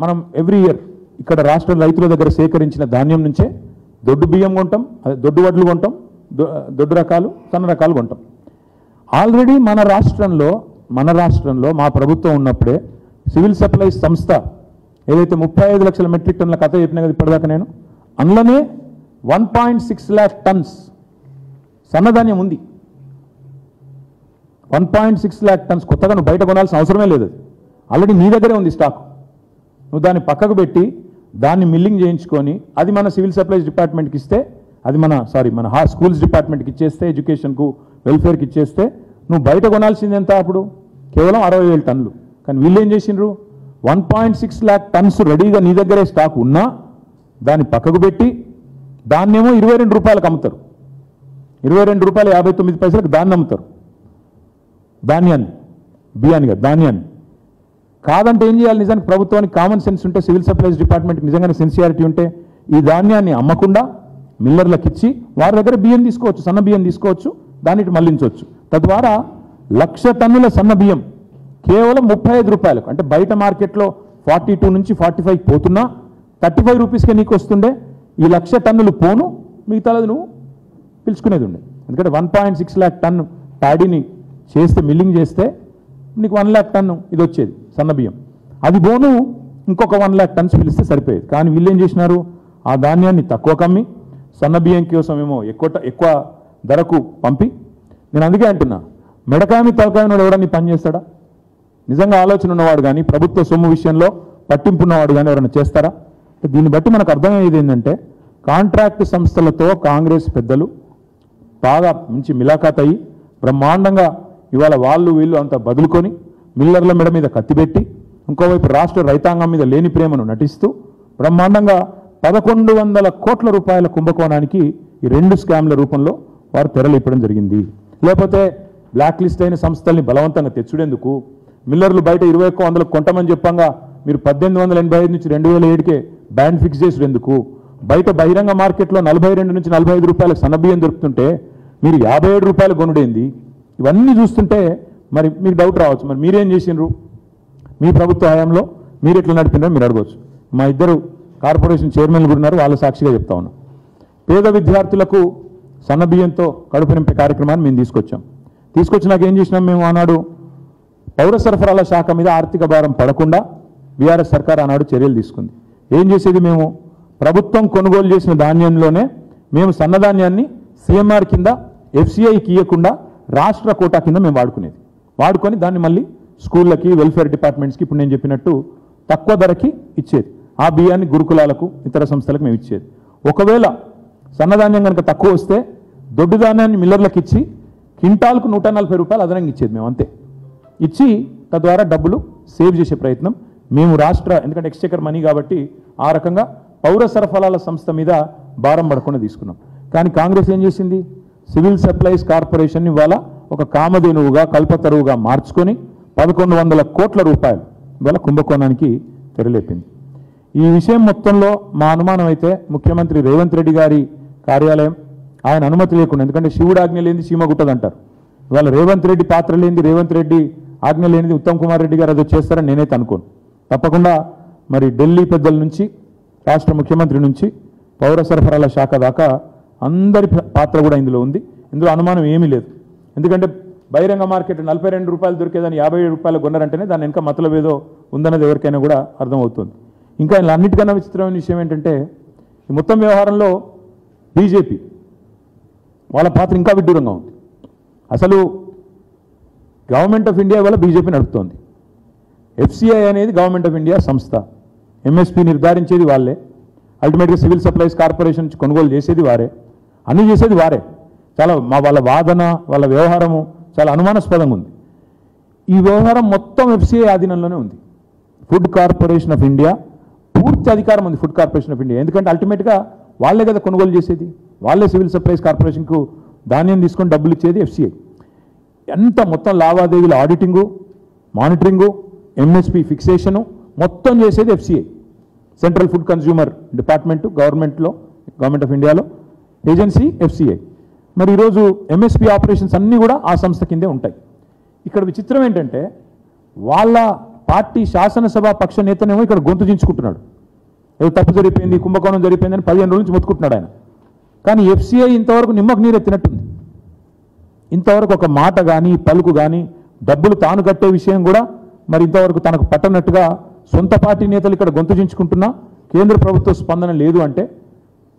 మనం ఎవ్రీ ఇయర్ ఇక్కడ రాష్ట్ర రైతుల దగ్గర సేకరించిన ధాన్యం నుంచే దొడ్డు బియ్యం కొంటాం, అదే దొడ్డు వడ్లు కొంటాం, దొడ్డు రకాలు, సన్న రకాలు కొంటాం. ఆల్రెడీ మన రాష్ట్రంలో మా ప్రభుత్వం ఉన్నప్పుడే సివిల్ సప్లైస్ సంస్థ ఏదైతే 35 లక్షల మెట్రిక్ టన్నుల కథ చెప్పినా కదా ఇప్పటిదాకా నేను, అందులోనే 1.6 lakh టన్స్ సన్నధాన్యం ఉంది. 1.6 lakh టన్స్ కొత్తగా నువ్వు బయట కొనాల్సిన అవసరమే లేదు. అది ఆల్రెడీ నీ దగ్గరే ఉంది స్టాక్. నువ్వు దాన్ని పక్కకు పెట్టి దాన్ని మిల్లింగ్ చేయించుకొని అది మన సివిల్ సప్లైస్ డిపార్ట్మెంట్కి ఇస్తే, అది మన స్కూల్స్ డిపార్ట్మెంట్కి ఇచ్చేస్తే, ఎడ్యుకేషన్కు వెల్ఫేర్కి ఇచ్చేస్తే నువ్వు బయట కొనాల్సింది ఎంత అప్పుడు కేవలం 60,000 టన్నులు. కానీ వీళ్ళు ఏం చేసిండ్రు, 1.6 lakh టన్స్ రెడీగా నీ దగ్గరే స్టాక్ ఉన్నా దాన్ని పక్కకు పెట్టి దాన్నేమో 22 రూపాయలకు అమ్ముతారు. 22 రూపాయలు 59 పైసలకు దాన్ని అమ్ముతారు. ధాన్యాన్ని, బియ్యాన్ని కాదు, ధాన్యాన్ని. కాదంటే ఏం చేయాలి, నిజానికి ప్రభుత్వానికి కామన్ సెన్స్ ఉంటే, సివిల్ సప్లైస్ డిపార్ట్మెంట్కి నిజంగానే సిన్సియారిటీ ఉంటే ఈ ధాన్యాన్ని అమ్మకుండా మిల్లర్లకు ఇచ్చి వారి దగ్గర బియ్యం తీసుకోవచ్చు, సన్న బియ్యం తీసుకోవచ్చు, దాన్ని మళ్లించవచ్చు. తద్వారా 1,00,000 టన్నుల సన్న బియ్యం కేవలం 35 రూపాయలకు, అంటే బయట మార్కెట్లో 42 నుంచి 45 పోతున్నా 35 రూపీస్కే నీకు వస్తుండే. ఈ 1,00,000 టన్నులు పోను, మిగతాది నువ్వు పిలుచుకునేది ఉండే. ఎందుకంటే 1.6 lakh టన్ను ప్యాడీని చేస్తే, మిల్లింగ్ చేస్తే నీకు 1 lakh టన్ను ఇది వచ్చేది సన్న బియ్యం. అది పోను ఇంకొక 1 lakh టన్స్ పిలిస్తే సరిపోయేది. కానీ వీళ్ళు ఏం చేసినారు, ఆ ధాన్యాన్ని తక్కువ కమ్మి సన్న బియ్యం కోసం ఏమో ఎక్కువ ధరకు పంపి. నేను అందుకే అంటున్నా, మెడకాయని తలకాయని ఎవడని పని చేస్తాడా? నిజంగా ఆలోచన ఉన్నవాడు కానీ, ప్రభుత్వ సొమ్ము విషయంలో పట్టింపు ఉన్నవాడు కానీ ఎవరైనా చేస్తారా? దీన్ని బట్టి మనకు అర్థమయ్యేది ఏంటంటే, కాంట్రాక్ట్ సంస్థలతో కాంగ్రెస్ పెద్దలు బాగా మంచి మిలాఖాత్ అయ్యి బ్రహ్మాండంగా ఇవాళ వాళ్ళు వీళ్ళు అంతా బదులుకొని మిల్లర్ల మెడ మీద కత్తిపెట్టి, ఇంకోవైపు రాష్ట్ర రైతాంగం మీద లేని ప్రేమను నటిస్తూ బ్రహ్మాండంగా 1,100 కోట్ల రూపాయల కుంభకోణానికి ఈ 2 స్కామ్ల రూపంలో వారు తెరలిప్పడం జరిగింది. లేకపోతే బ్లాక్ లిస్ట్ అయిన సంస్థల్ని బలవంతంగా తెచ్చుడేందుకు, మిల్లర్లు బయట 2100 కొంటమని చెప్పంగా మీరు 1885 నుంచి 2007కే బ్యాండ్ ఫిక్స్ చేసేందుకు, బయట బహిరంగ మార్కెట్లో 42 నుంచి 45 రూపాయలకు సన్నబియ్యం దొరుకుతుంటే మీరు 57 రూపాయలు కొనుడేంది? ఇవన్నీ చూస్తుంటే మరి మీకు డౌట్ రావచ్చు, మరి మీరేం చేసిండ్రు, మీ ప్రభుత్వ హయాంలో మీరు ఎట్లా నడిపినారో మీరు అడగవచ్చు. మా ఇద్దరు కార్పొరేషన్ చైర్మన్లు కూడా ఉన్నారు, వాళ్ళ సాక్షిగా చెప్తా ఉన్నాం. పేద విద్యార్థులకు సన్నబియ్యంతో కడుపు నింపే కార్యక్రమాన్ని మేము తీసుకొచ్చినాక ఏం చేసినాం, మేము ఆనాడు పౌర సరఫరాల శాఖ మీద ఆర్థిక భారం పడకుండా బీఆర్ఎస్ సర్కార్ ఆనాడు చర్యలు తీసుకుంది. ఏం చేసేది, మేము ప్రభుత్వం కొనుగోలు చేసిన ధాన్యంలోనే మేము సన్నధాన్యాన్ని సిఎంఆర్ కింద ఎఫ్సిఐకి ఇవ్వకుండా రాష్ట్ర కోటా కింద మేము వాడుకొని దాన్ని మళ్ళీ స్కూళ్ళకి వెల్ఫేర్ డిపార్ట్మెంట్స్కి ఇప్పుడు నేను చెప్పినట్టు తక్కువ ధరకి ఇచ్చేది. ఆ బియ్యాన్ని గురుకులాలకు ఇతర సంస్థలకు మేము ఇచ్చేది. ఒకవేళ సన్నధాన్యం కనుక తక్కువ వస్తే దొడ్డు ధాన్యాన్ని మిల్లర్లకు ఇచ్చి క్వింటాల్కు 140 రూపాయలు అదనంగా ఇచ్చేది మేము, అంతే. ఇచ్చి తద్వారా డబ్బులు సేవ్ చేసే ప్రయత్నం మేము ఎందుకంటే ఎక్స్చెకర్ మనీ కాబట్టి ఆ రకంగా పౌర సరఫరాల సంస్థ మీద భారం పడకుండా తీసుకున్నాం. కానీ కాంగ్రెస్ ఏం చేసింది? సివిల్ సప్లైస్ కార్పొరేషన్ ఇవాళ ఒక కామధేనువుగా కల్పతరువుగా మార్చుకొని 1100 కోట్ల రూపాయలు ఇవాళ కుంభకోణానికి తెరలేపింది. ఈ విషయం మొత్తంలో మా అనుమానం అయితే ముఖ్యమంత్రి రేవంత్ రెడ్డి గారి కార్యాలయం ఆయన అనుమతి లేకుండా, ఎందుకంటే శివుడు ఆజ్ఞ లేనిది సీమ గుట్టదంటారు. ఇవాళ రేవంత్ రెడ్డి పాత్ర లేనిది, రేవంత్ రెడ్డి ఆజ్ఞ లేనిది ఉత్తమ్ కుమార్ రెడ్డి గారు అది చేస్తారని నేనైతే అనుకోను. తప్పకుండా మరి ఢిల్లీ పెద్దల నుంచి రాష్ట్ర ముఖ్యమంత్రి నుంచి పౌర సరఫరాల శాఖ దాకా అందరి పాత్ర కూడా ఇందులో ఉంది. ఇందులో అనుమానం ఏమీ లేదు. ఎందుకంటే బహిరంగ మార్కెట్ 42 రూపాయలు దొరికేదాన్ని 57 రూపాయలు కొన్నారంటేనే దాని వెనక మతలబ్ ఏదో ఉందన్నది ఎవరికైనా కూడా అర్థమవుతుంది. ఇంకా ఇలా అన్నిటికన్నా విచిత్రమైన విషయం ఏంటంటే ఈ మొత్తం వ్యవహారంలో బీజేపీ వాళ్ళ పాత్ర ఇంకా విడ్డూరంగా ఉంది. అసలు గవర్నమెంట్ ఆఫ్ ఇండియా వల్ల బీజేపీ నడుపుతోంది. ఎఫ్సిఐ అనేది గవర్నమెంట్ ఆఫ్ ఇండియా సంస్థ. ఎంఎస్పీ నిర్ధారించేది వాళ్ళే, అల్టిమేట్గా సివిల్ సప్లైస్ కార్పొరేషన్ నుంచి కొనుగోలు చేసేది వారే, అన్నీ చేసేది వారే. చాలా వాళ్ళ వాదన, వాళ్ళ వ్యవహారము చాలా అనుమానాస్పదంగా ఉంది. ఈ వ్యవహారం మొత్తం ఎఫ్సిఐ ఆధీనంలోనే ఉంది. ఫుడ్ కార్పొరేషన్ ఆఫ్ ఇండియా పూర్తి అధికారం ఉంది ఫుడ్ కార్పొరేషన్ ఆఫ్ ఇండియా. ఎందుకంటే అల్టిమేట్గా వాళ్ళే కదా కొనుగోలు చేసేది, వాళ్ళే సివిల్ సప్లైస్ కార్పొరేషన్కు ధాన్యం తీసుకొని డబ్బులు ఇచ్చేది ఎఫ్సిఐ. ఎంత మొత్తం లావాదేవీల ఆడిటింగు, మానిటరింగు, ఎంఎస్పీ ఫిక్సేషను మొత్తం చేసేది FCI. Central food consumer department government of ఇండియాలో ఏజెన్సీ ఎఫ్సిఐ. మరి ఈరోజు ఎంఎస్పీ ఆపరేషన్స్ అన్నీ కూడా ఆ సంస్థ కిందే ఉంటాయి. ఇక్కడ విచిత్రం ఏంటంటే వాళ్ళ పార్టీ శాసనసభ పక్ష నేతనేమో ఇక్కడ గొంతు దించుకుంటున్నాడు. ఏదో తప్పు జరిగిపోయింది, కుంభకోణం జరిగిపోయిందని 15 రోజుల నుంచి మొత్తుకుంటున్నాడు ఆయన. కానీ ఎఫ్సిఐ ఇంతవరకు నిమ్మకు నీరెత్తినట్టుంది. ఇంతవరకు ఒక మాట కానీ పలుకు కానీ డబ్బులు తాను కట్టే విషయం కూడా మరి ఇంతవరకు తనకు పట్టనట్టుగా సొంత పార్టీ నేతలు ఇక్కడ గొంతు దించుకుంటున్నా కేంద్ర ప్రభుత్వ స్పందన లేదు అంటే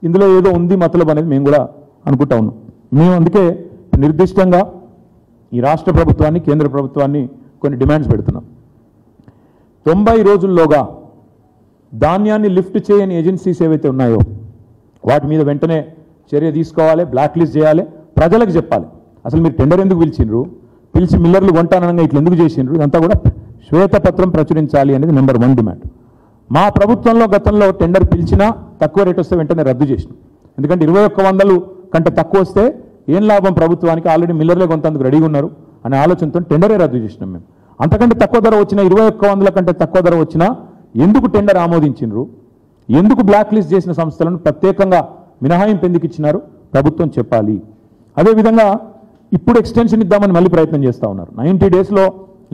ఇందులో ఏదో ఉంది మతలబ్ అనేది మేము కూడా అనుకుంటా ఉన్నాం. మేము అందుకే నిర్దిష్టంగా ఈ రాష్ట్ర ప్రభుత్వాన్ని, కేంద్ర ప్రభుత్వాన్ని కొన్ని డిమాండ్స్ పెడుతున్నాం. 90 రోజుల్లోగా ధాన్యాన్ని లిఫ్ట్ చేయని ఏజెన్సీస్ ఏవైతే ఉన్నాయో వాటి మీద వెంటనే చర్య తీసుకోవాలి, బ్లాక్ లిస్ట్ చేయాలి, ప్రజలకు చెప్పాలి. అసలు మీరు టెండర్ ఎందుకు పిలిచి మిల్లర్లు కొంటానగా ఇట్లా ఎందుకు చేసిండ్రు, ఇదంతా కూడా శ్వేతపత్రం ప్రచురించాలి అనేది నెంబర్ 1 డిమాండ్. మా ప్రభుత్వంలో గతంలో టెండర్ పిలిచినా తక్కువ రేట్ వస్తే వెంటనే రద్దు చేసినాం. ఎందుకంటే 2100 కంటే తక్కువ వస్తే ఏం లాభం ప్రభుత్వానికి, ఆల్రెడీ మిల్లర్లే కొంతందుకు రెడీగా ఉన్నారు అనే ఆలోచనతో టెండరే రద్దు చేసినాం మేము. అంతకంటే తక్కువ ధర వచ్చినా 2100 కంటే తక్కువ ధర వచ్చినా ఎందుకు టెండర్ ఆమోదించినారు, ఎందుకు బ్లాక్ లిస్ట్ చేసిన సంస్థలను ప్రత్యేకంగా మినహాయింపు ఎందుకు ఇచ్చినారు ప్రభుత్వం చెప్పాలి. అదేవిధంగా ఇప్పుడు ఎక్స్టెన్షన్ ఇద్దామని మళ్ళీ ప్రయత్నం చేస్తూ ఉన్నారు. 90 డేస్లో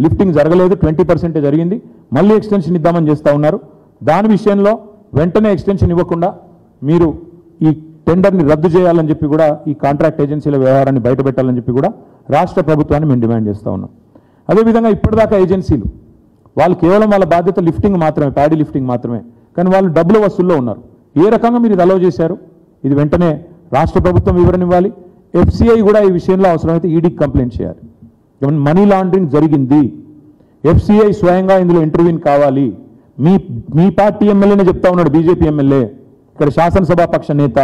లిఫ్టింగ్ జరగలేదు, 20% జరిగింది, మళ్ళీ ఎక్స్టెన్షన్ ఇద్దామని చేస్తూ ఉన్నారు. దాని విషయంలో వెంటనే ఎక్స్టెన్షన్ ఇవ్వకుండా మీరు ఈ టెండర్ని రద్దు చేయాలని చెప్పి కూడా ఈ కాంట్రాక్ట్ ఏజెన్సీల వ్యవహారాన్ని బయటపెట్టాలని చెప్పి కూడా రాష్ట్ర ప్రభుత్వాన్ని మేము డిమాండ్ చేస్తూ ఉన్నాం. అదేవిధంగా ఇప్పటిదాకా ఏజెన్సీలు వాళ్ళు కేవలం వాళ్ళ బాధ్యత లిఫ్టింగ్ మాత్రమే, ప్యాడీ లిఫ్టింగ్ మాత్రమే, కానీ వాళ్ళు డబ్బుల వసూల్లో ఉన్నారు. ఏ రకంగా మీరు ఇది అలౌ చేశారు, ఇది వెంటనే రాష్ట్ర ప్రభుత్వం వివరణ ఇవ్వాలి. ఎఫ్సిఐ కూడా ఈ విషయంలో అవసరమైతే ఈడీకి కంప్లైంట్ చేయాలి. మనీ లాండరింగ్ జరిగింది, ఎఫ్సిఐ స్వయంగా ఇందులో ఇంటర్వ్యూన్ కావాలి. మీ పార్టీ ఎమ్మెల్యేనే చెప్తా ఉన్నాడు, బీజేపీ ఎమ్మెల్యే ఇక్కడ శాసనసభ పక్ష నేత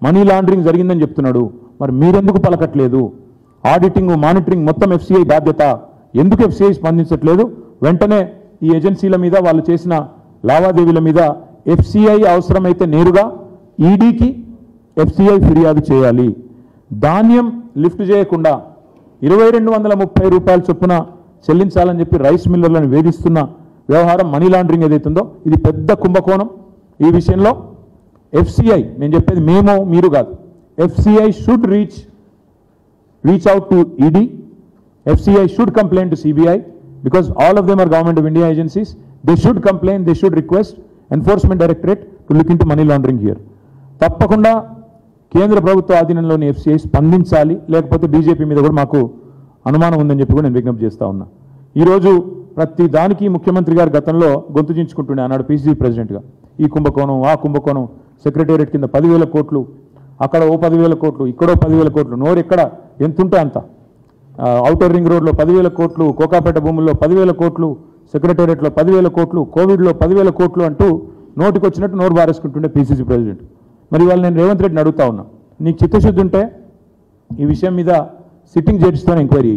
మనీ లాండరింగ్ జరిగిందని చెప్తున్నాడు. మరి మీరెందుకు పలకట్లేదు? ఆడిటింగ్, మానిటరింగ్ మొత్తం ఎఫ్సిఐ బాధ్యత, ఎందుకు ఎఫ్సిఐ స్పందించట్లేదు? వెంటనే ఈ ఏజెన్సీల మీద వాళ్ళు చేసిన లావాదేవీల మీద ఎఫ్సిఐ అవసరమైతే నేరుగా ఈడీకి ఎఫ్సిఐ ఫిర్యాదు చేయాలి. ధాన్యం లిఫ్ట్ చేయకుండా 2230 రూపాయల చొప్పున చెల్లించాలని చెప్పి రైస్ మిల్లర్లను వేధిస్తున్న వ్యవహారం, మనీ లాండరింగ్ ఏదైతుందో ఇది పెద్ద కుంభకోణం. ఈ విషయంలో ఎఫ్సిఐ, నేను చెప్పేది మేము మీరు కాదు, FCI should reach out to ED, FCI should complain to CBI because all of them are government of India agencies. They should complain, they should request enforcement directorate to look into money laundering here. తప్పకుండా కేంద్ర ప్రభుత్వ ఆధీనంలోని FCI స్పందించాలి, లేకపోతే BJP మీద కూడా మాకు అనుమానం ఉందని చెప్పి కూడా నేను విజ్ఞప్తి చేస్తా ఉన్నా. ఈరోజు ప్రతి దానికి ముఖ్యమంత్రి గారు గతంలో గొంతు చించుకుంటుండే, ఆనాడు పిసిసి ప్రెసిడెంట్గా ఈ కుంభకోణం ఆ కుంభకోణం, సెక్రటేరియట్ కింద 10,000 కోట్లు అక్కడ ఓ 10,000 కోట్లు, ఇక్కడో 10,000 కోట్లు, నోరు ఎక్కడ ఎంతుంటే అంత. ఔటర్ రింగ్ రోడ్లో 10,000 కోట్లు, కోకాపేట భూముల్లో 10,000 కోట్లు, సెక్రటేరియట్లో 10,000 కోట్లు, కోవిడ్లో 10,000 కోట్లు అంటూ నోటికి వచ్చినట్టు నోరు బారేసుకుంటుండే పీసీసీ ప్రెసిడెంట్. మరి వాళ్ళు నేను రేవంత్ రెడ్డిని అడుగుతా ఉన్నా, నీకు చిత్తశుద్ధి ఉంటే ఈ విషయం మీద సిట్టింగ్ జడ్జితో ఎంక్వైరీ.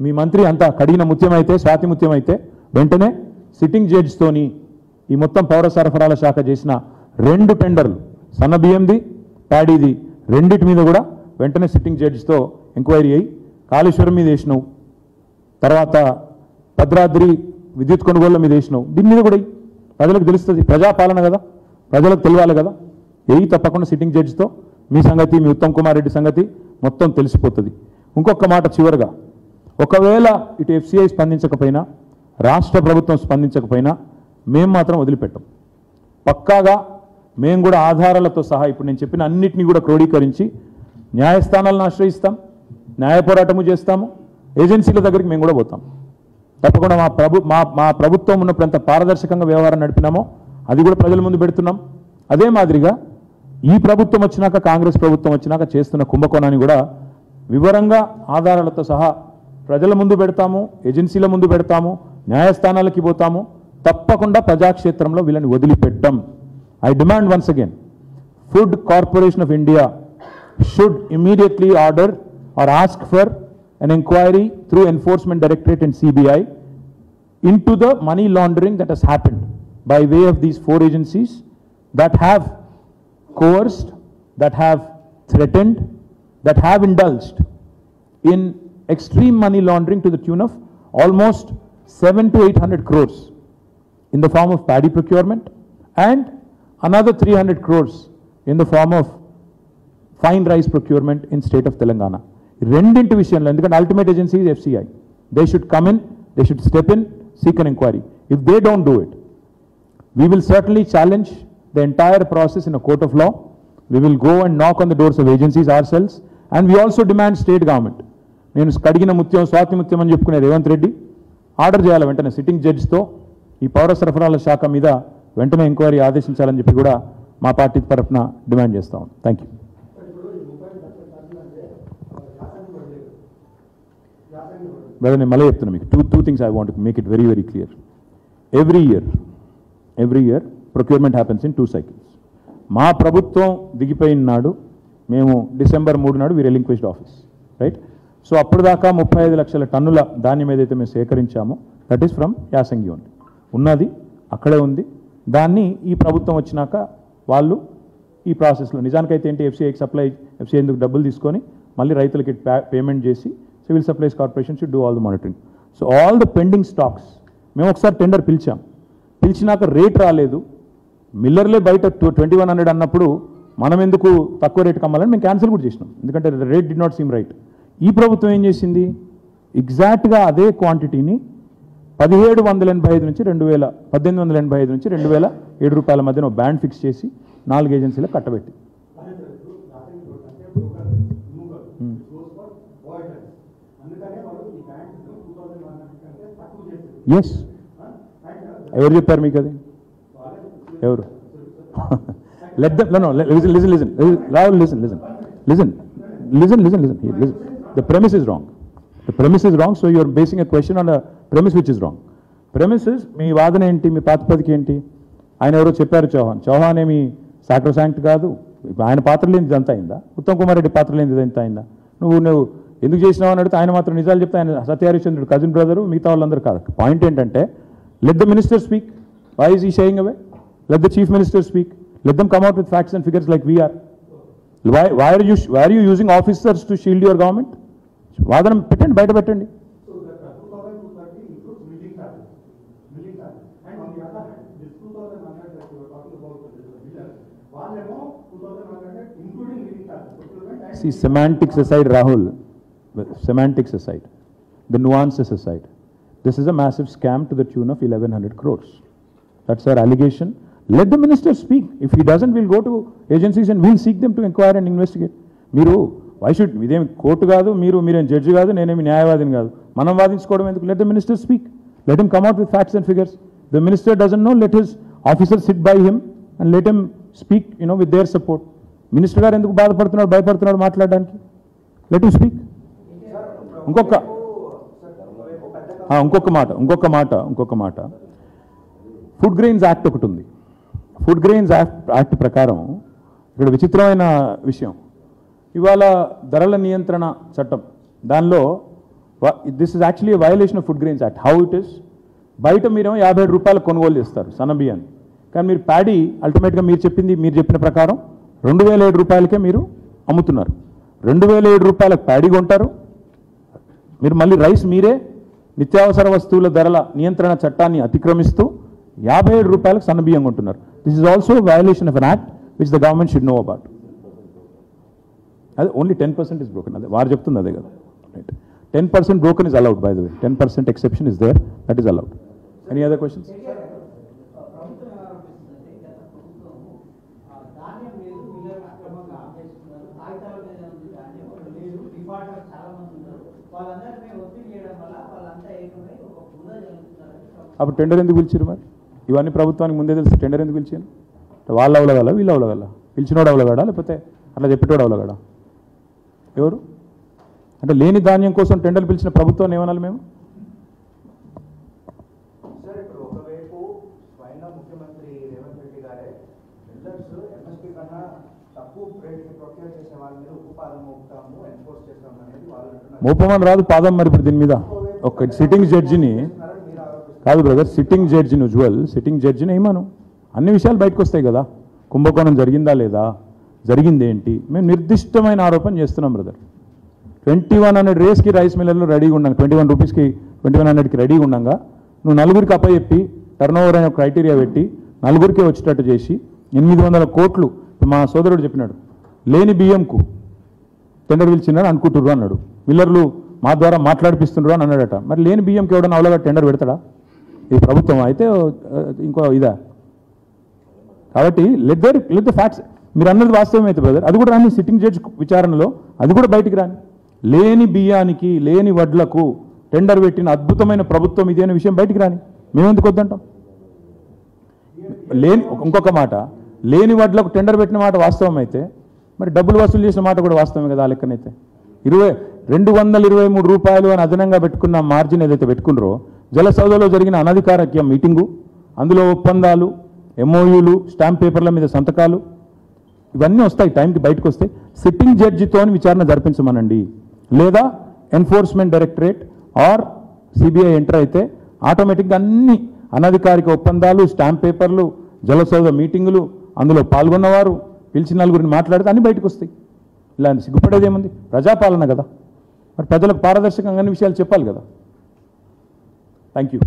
మీ మంత్రి అంతా కడిగిన ముత్యం అయితే, స్వాతి ముత్యం అయితే వెంటనే సిట్టింగ్ జడ్జితోని ఈ మొత్తం పౌర సరఫరాల శాఖ చేసిన 2 టెండర్లు, సన్న బియ్యంది, ప్యాడీది, రెండింటి మీద కూడా వెంటనే సిట్టింగ్ జడ్జితో ఎంక్వైరీ అయ్యి కాళేశ్వరం మీద వేసినావు, తర్వాత భద్రాద్రి విద్యుత్ కొనుగోళ్ల మీద వేసినావు, దీని మీద కూడా ప్రజలకు తెలుస్తుంది. ప్రజాపాలన కదా, ప్రజలకు తెలియాలి కదా. తప్పకుండా సిట్టింగ్ జడ్జితో మీ సంగతి, మీ ఉత్తమ్ కుమార్ రెడ్డి సంగతి మొత్తం తెలిసిపోతుంది. ఇంకొక మాట చివరిగా, ఒకవేళ ఇటు ఎఫ్సిఐ స్పందించకపోయినా, రాష్ట్ర ప్రభుత్వం స్పందించకపోయినా మేము మాత్రం వదిలిపెట్టాం. పక్కాగా మేము కూడా ఆధారాలతో సహా ఇప్పుడు నేను చెప్పిన అన్నిటినీ కూడా క్రోడీకరించి న్యాయస్థానాలను ఆశ్రయిస్తాం, న్యాయ పోరాటము చేస్తాము, ఏజెన్సీల దగ్గరికి మేము కూడా పోతాం. తప్పకుండా మా ప్రభుత్వం ఉన్నప్పుడు ఎంత పారదర్శకంగా వ్యవహారం నడిపినామో అది కూడా ప్రజల ముందు పెడుతున్నాం. అదే మాదిరిగా ఈ ప్రభుత్వం వచ్చినాక, కాంగ్రెస్ ప్రభుత్వం వచ్చినాక చేస్తున్న కుంభకోణాన్ని కూడా వివరంగా ఆధారాలతో సహా ప్రజల ముందు పెడతాము, ఏజెన్సీల ముందు పెడతాము, న్యాయస్థానాలకి పోతాము. తప్పకుండా ప్రజాక్షేత్రంలో వీళ్ళని వదిలిపెట్టాం. I demand once again, Food Corporation of India should immediately order or ask for an inquiry through Enforcement Directorate and CBI into the money laundering that has happened by way of these 4 agencies that have coerced, that have threatened, that have indulged in extreme money laundering to the tune of almost 700 to 800 crores in the form of paddy procurement and another 300 crores in the form of fine rice procurement in state of Telangana. రెండింటి విషయంలో, ఎందుకంటే ultimate agency is FCI, they should come in, they should step in, seek an enquiry. If they don't do it, we will certainly challenge the entire process in a court of law. We will go and knock on the doors of agencies ourselves, and we also demand state government. నేను కడిగిన ముత్యం, స్వాతి ముత్యం అని చెప్పుకునే Revanth Reddy order చేయాలి వెంటనే sitting జడ్జితో ఈ పౌర సరఫరాల శాఖ మీద వెంటనే ఎంక్వైరీ ఆదేశించాలని చెప్పి కూడా మా పార్టీ తరఫున డిమాండ్ చేస్తాం. Thank you. బ్రదర్, నేను మళ్ళీ చెప్తున్నా మీకు two things I want to make it very very clear. Every year procurement happens in 2 cycles. మా ప్రభుత్వం దిగిపోయిన నాడు మేము December 3 నాడు వి రిలింక్విష్డ్ ఆఫీస్, రైట్? సో అప్పుడు దాకా 35 లక్షల టన్నుల ధాన్యం ఏదైతే మేము సేకరించామో దట్ ఈస్ ఫ్రమ్ యాసంగి ఉన్నది అక్కడే ఉంది. దాన్ని ఈ ప్రభుత్వం వచ్చినాక వాళ్ళు ఈ ప్రాసెస్లో నిజానికైతే ఏంటి, ఎఫ్సిఐ ఎందుకు డబ్బులు తీసుకొని మళ్ళీ రైతులకి పేమెంట్ చేసి Civil Supplies Corporation should do all the monitoring. So all the pending stocks, మేము ఒకసారి టెండర్ పిలిచినాక రేట్ రాలేదు, మిల్లర్లే బయట 2100 అన్నప్పుడు మనం ఎందుకు తక్కువ రేటుకి అమ్మాలని మేము క్యాన్సిల్ కూడా చేసినాం, ఎందుకంటే rate did not seem right. ఈ ప్రభుత్వం ఏం చేసింది, ఎగ్జాక్ట్గా అదే క్వాంటిటీని 1785 నుంచి 1885 నుంచి 2007 రూపాయల మధ్యన బ్యాండ్ ఫిక్స్ చేసి 4 ఏజెన్సీలకు కట్టబెట్టి. ఎస్, ఎవరు చెప్పారు మీకు అది? ఎవరు? let them, no, listen, Rahul, listen. The premise is wrong. So you are basing a question on a premise which is wrong. Premises, మీ వాదన ఏంటి, మీ ప్రాతిపదిక ఏంటి? ఆయన ఎవరో చెప్పారు, చౌహాన్ ఏమి సాక్రోసాంక్ట్ కాదు, ఆయన పాత్ర లేనిది అంతా అయిందా? ఉత్తమ్ కుమార్ రెడ్డి పాత్ర లేనిది అంతా అయిందా? నువ్వు ఎందుకు చేసినావు అని అడిగితే ఆయన మాత్రం నిజాలు చెప్తే ఆయన సత్యహరిశ్చంద్రుడు కజిన్ బ్రదరు, మిగతా వాళ్ళందరూ కాదు. పాయింట్ ఏంటంటే, let the minister speak. Why is he shying away? Let the chief minister speak. Let them come out with facts and figures like we are. Why are you using officers to shield your government? వాదన పెట్టండి, బయట పెట్టండి. See, semantics aside, Rahul, semantics aside, the nuances aside, this is a massive scam to the tune of 1100 crores. That's our allegation. Let the minister speak. If he doesn't, we'll go to agencies and we'll seek them to inquire and investigate. Miru, why should ఇదేం court కాదు, మీరేం judge కాదు, నేనేమి న్యాయవాదిని కాదు, మనం వాదించుకోవడం ఎందుకు? Let the minister speak. Let him come out with facts and figures. The minister doesn't know, let his officers sit by him and let him speak, with their support. Minister గారు ఎందుకు బాధపడుతున్నాడు, భయపడుతున్నాడు మాట్లాడడానికి? Let you speak. ఇంకొక మాట food grains act ఒకటి ఉంది. Food grains act ప్రకారం ఇక్కడ విచిత్రమైన విషయం, ఇవాళ ధరల నియంత్రణ చట్టం దానిలో this is actually violation of food grains act. How it is, బయట మీరేమో 57 రూపాయలు కొనుగోలు చేస్తారు సన్న బియ్యాన్ని, కానీ మీరు ప్యాడీ అల్టిమేట్గా మీరు చెప్పిన ప్రకారం 2007 రూపాయలకే మీరు అమ్ముతున్నారు. 2007 రూపాయలకు ప్యాడీ కొంటారు మీరు, మళ్ళీ రైస్ మీరే నిత్యావసర వస్తువుల ధరల నియంత్రణ చట్టాన్ని అతిక్రమిస్తూ 57 రూపాయలకు సన్న బియ్యం కొంటున్నారు. This is also violation of an act which the government should know about. అదే ఓన్లీ 10% ఇస్ బ్రోకెన్, అదే వారు చెప్తుంది అదే కదా. Right, 10% broken is allowed, by the way. 10% exception is there, that is allowed. Any other questions? అప్పుడు tender ఎందుకు పిలిచారు మరి? ఇవన్నీ ప్రభుత్వానికి ముందే తెలిసి టెండర్ ఎందుకు పిలిచాను? వాళ్ళు అవలగల, వీళ్ళు అవలగల, పిలిచినోడు అవలగాడా లేకపోతే అట్లా చెప్పేటోడు అవలగాడా? ఎవరు అంటే లేని ధాన్యం కోసం టెండర్లు పిలిచిన ప్రభుత్వాన్ని ఏమనాలి మేము? సార్, ఇప్పుడు ఒకవైపు స్వయంగా ముఖ్యమంత్రి రేవంత్ రెడ్డి గారే బిల్డర్స్ ఎంఎస్పీ కన్నా తక్కువ రేట్కి ప్రొక్యూర్ చేసే వాళ్ళ మీద ఉపాధం మోపుతాము, ఎన్ఫోర్స్ చేస్తాము అనేది వాళ్ళు అంటున్నారు. మోపమని రాదు పాదం. మరి ఇప్పుడు దీని మీద ఒక సిట్టింగ్ జడ్జిని కాదు బ్రదర్, సిట్టింగ్ జడ్జిని సిట్టింగ్ జడ్జిని ఏమను, అన్ని విషయాలు బయటకు వస్తాయి కదా. కుంభకోణం జరిగిందా లేదా, జరిగింది ఏంటి, మేము నిర్దిష్టమైన ఆరోపణ చేస్తున్నాం బ్రదర్. 2100 రేస్కి రైస్ మిల్లర్లు రెడీగా ఉండగా, 21 రూపీస్కి 2100కి రెడీగా ఉండగా నువ్వు నలుగురికి అప్పచెప్పి టర్న్ ఓవర్ అనే క్రైటీరియా పెట్టి నలుగురికే వచ్చేటట్టు చేసి 800 కోట్లు మా సోదరుడు చెప్పినాడు లేని బియ్యంకు టెండర్ పిలిచినాడు అనుకుంటుర్రు అన్నాడు. మిల్లర్లు మా ద్వారా మాట్లాడిపిస్తుండ్రు అని అన్నాడట. మరి లేని బియ్యంకి ఎవడన్నా అవలగా టెండర్ పెడతాడా? ఇది ప్రభుత్వం అయితే ఇంకో ఇదా? కాబట్టి లెట్ ద ఫ్యాక్ట్స్. మీరు అన్నది వాస్తవం అయితే బ్రదర్, అది కూడా రాని సిట్టింగ్ జడ్జ్ విచారణలో అది కూడా బయటికి రాని. లేని బియ్యానికి లేని వడ్లకు టెండర్ పెట్టిన అద్భుతమైన ప్రభుత్వం ఇది అనే విషయం బయటికి రాని. మేమెందుకు వద్దంటాం? ఇంకొక మాట, లేని వడ్లకు టెండర్ పెట్టిన మాట వాస్తవం అయితే మరి డబ్బులు వసూలు చేసిన మాట కూడా వాస్తవమే కదా. ఆ లెక్కనైతే 223 రూపాయలు అని అదనంగా పెట్టుకున్న మార్జిన్ ఏదైతే పెట్టుకున్నారో, జలసౌదలో జరిగిన అనధికారిక మీటింగు, అందులో ఒప్పందాలు, ఎంఓయూలు, స్టాంప్ పేపర్ల మీద సంతకాలు, ఇవన్నీ వస్తాయి, టైంకి బయటకు వస్తాయి. సిట్టింగ్ జడ్జితో విచారణ జరిపించమనండి, లేదా enforcement directorate or CBI enter అయితే ఆటోమేటిక్గా అన్ని అనధికారిక ఒప్పందాలు, స్టాంప్ పేపర్లు, జలసౌద మీటింగులు, అందులో పాల్గొన్నవారు, పిలిచిన నలుగురిని మాట్లాడితే అన్ని బయటకు వస్తాయి. ఇలా సిగ్గుపడేది ఏముంది? ప్రజాపాలన కదా, మరి ప్రజలకు పారదర్శకంగా అన్ని విషయాలు చెప్పాలి కదా. Thank you.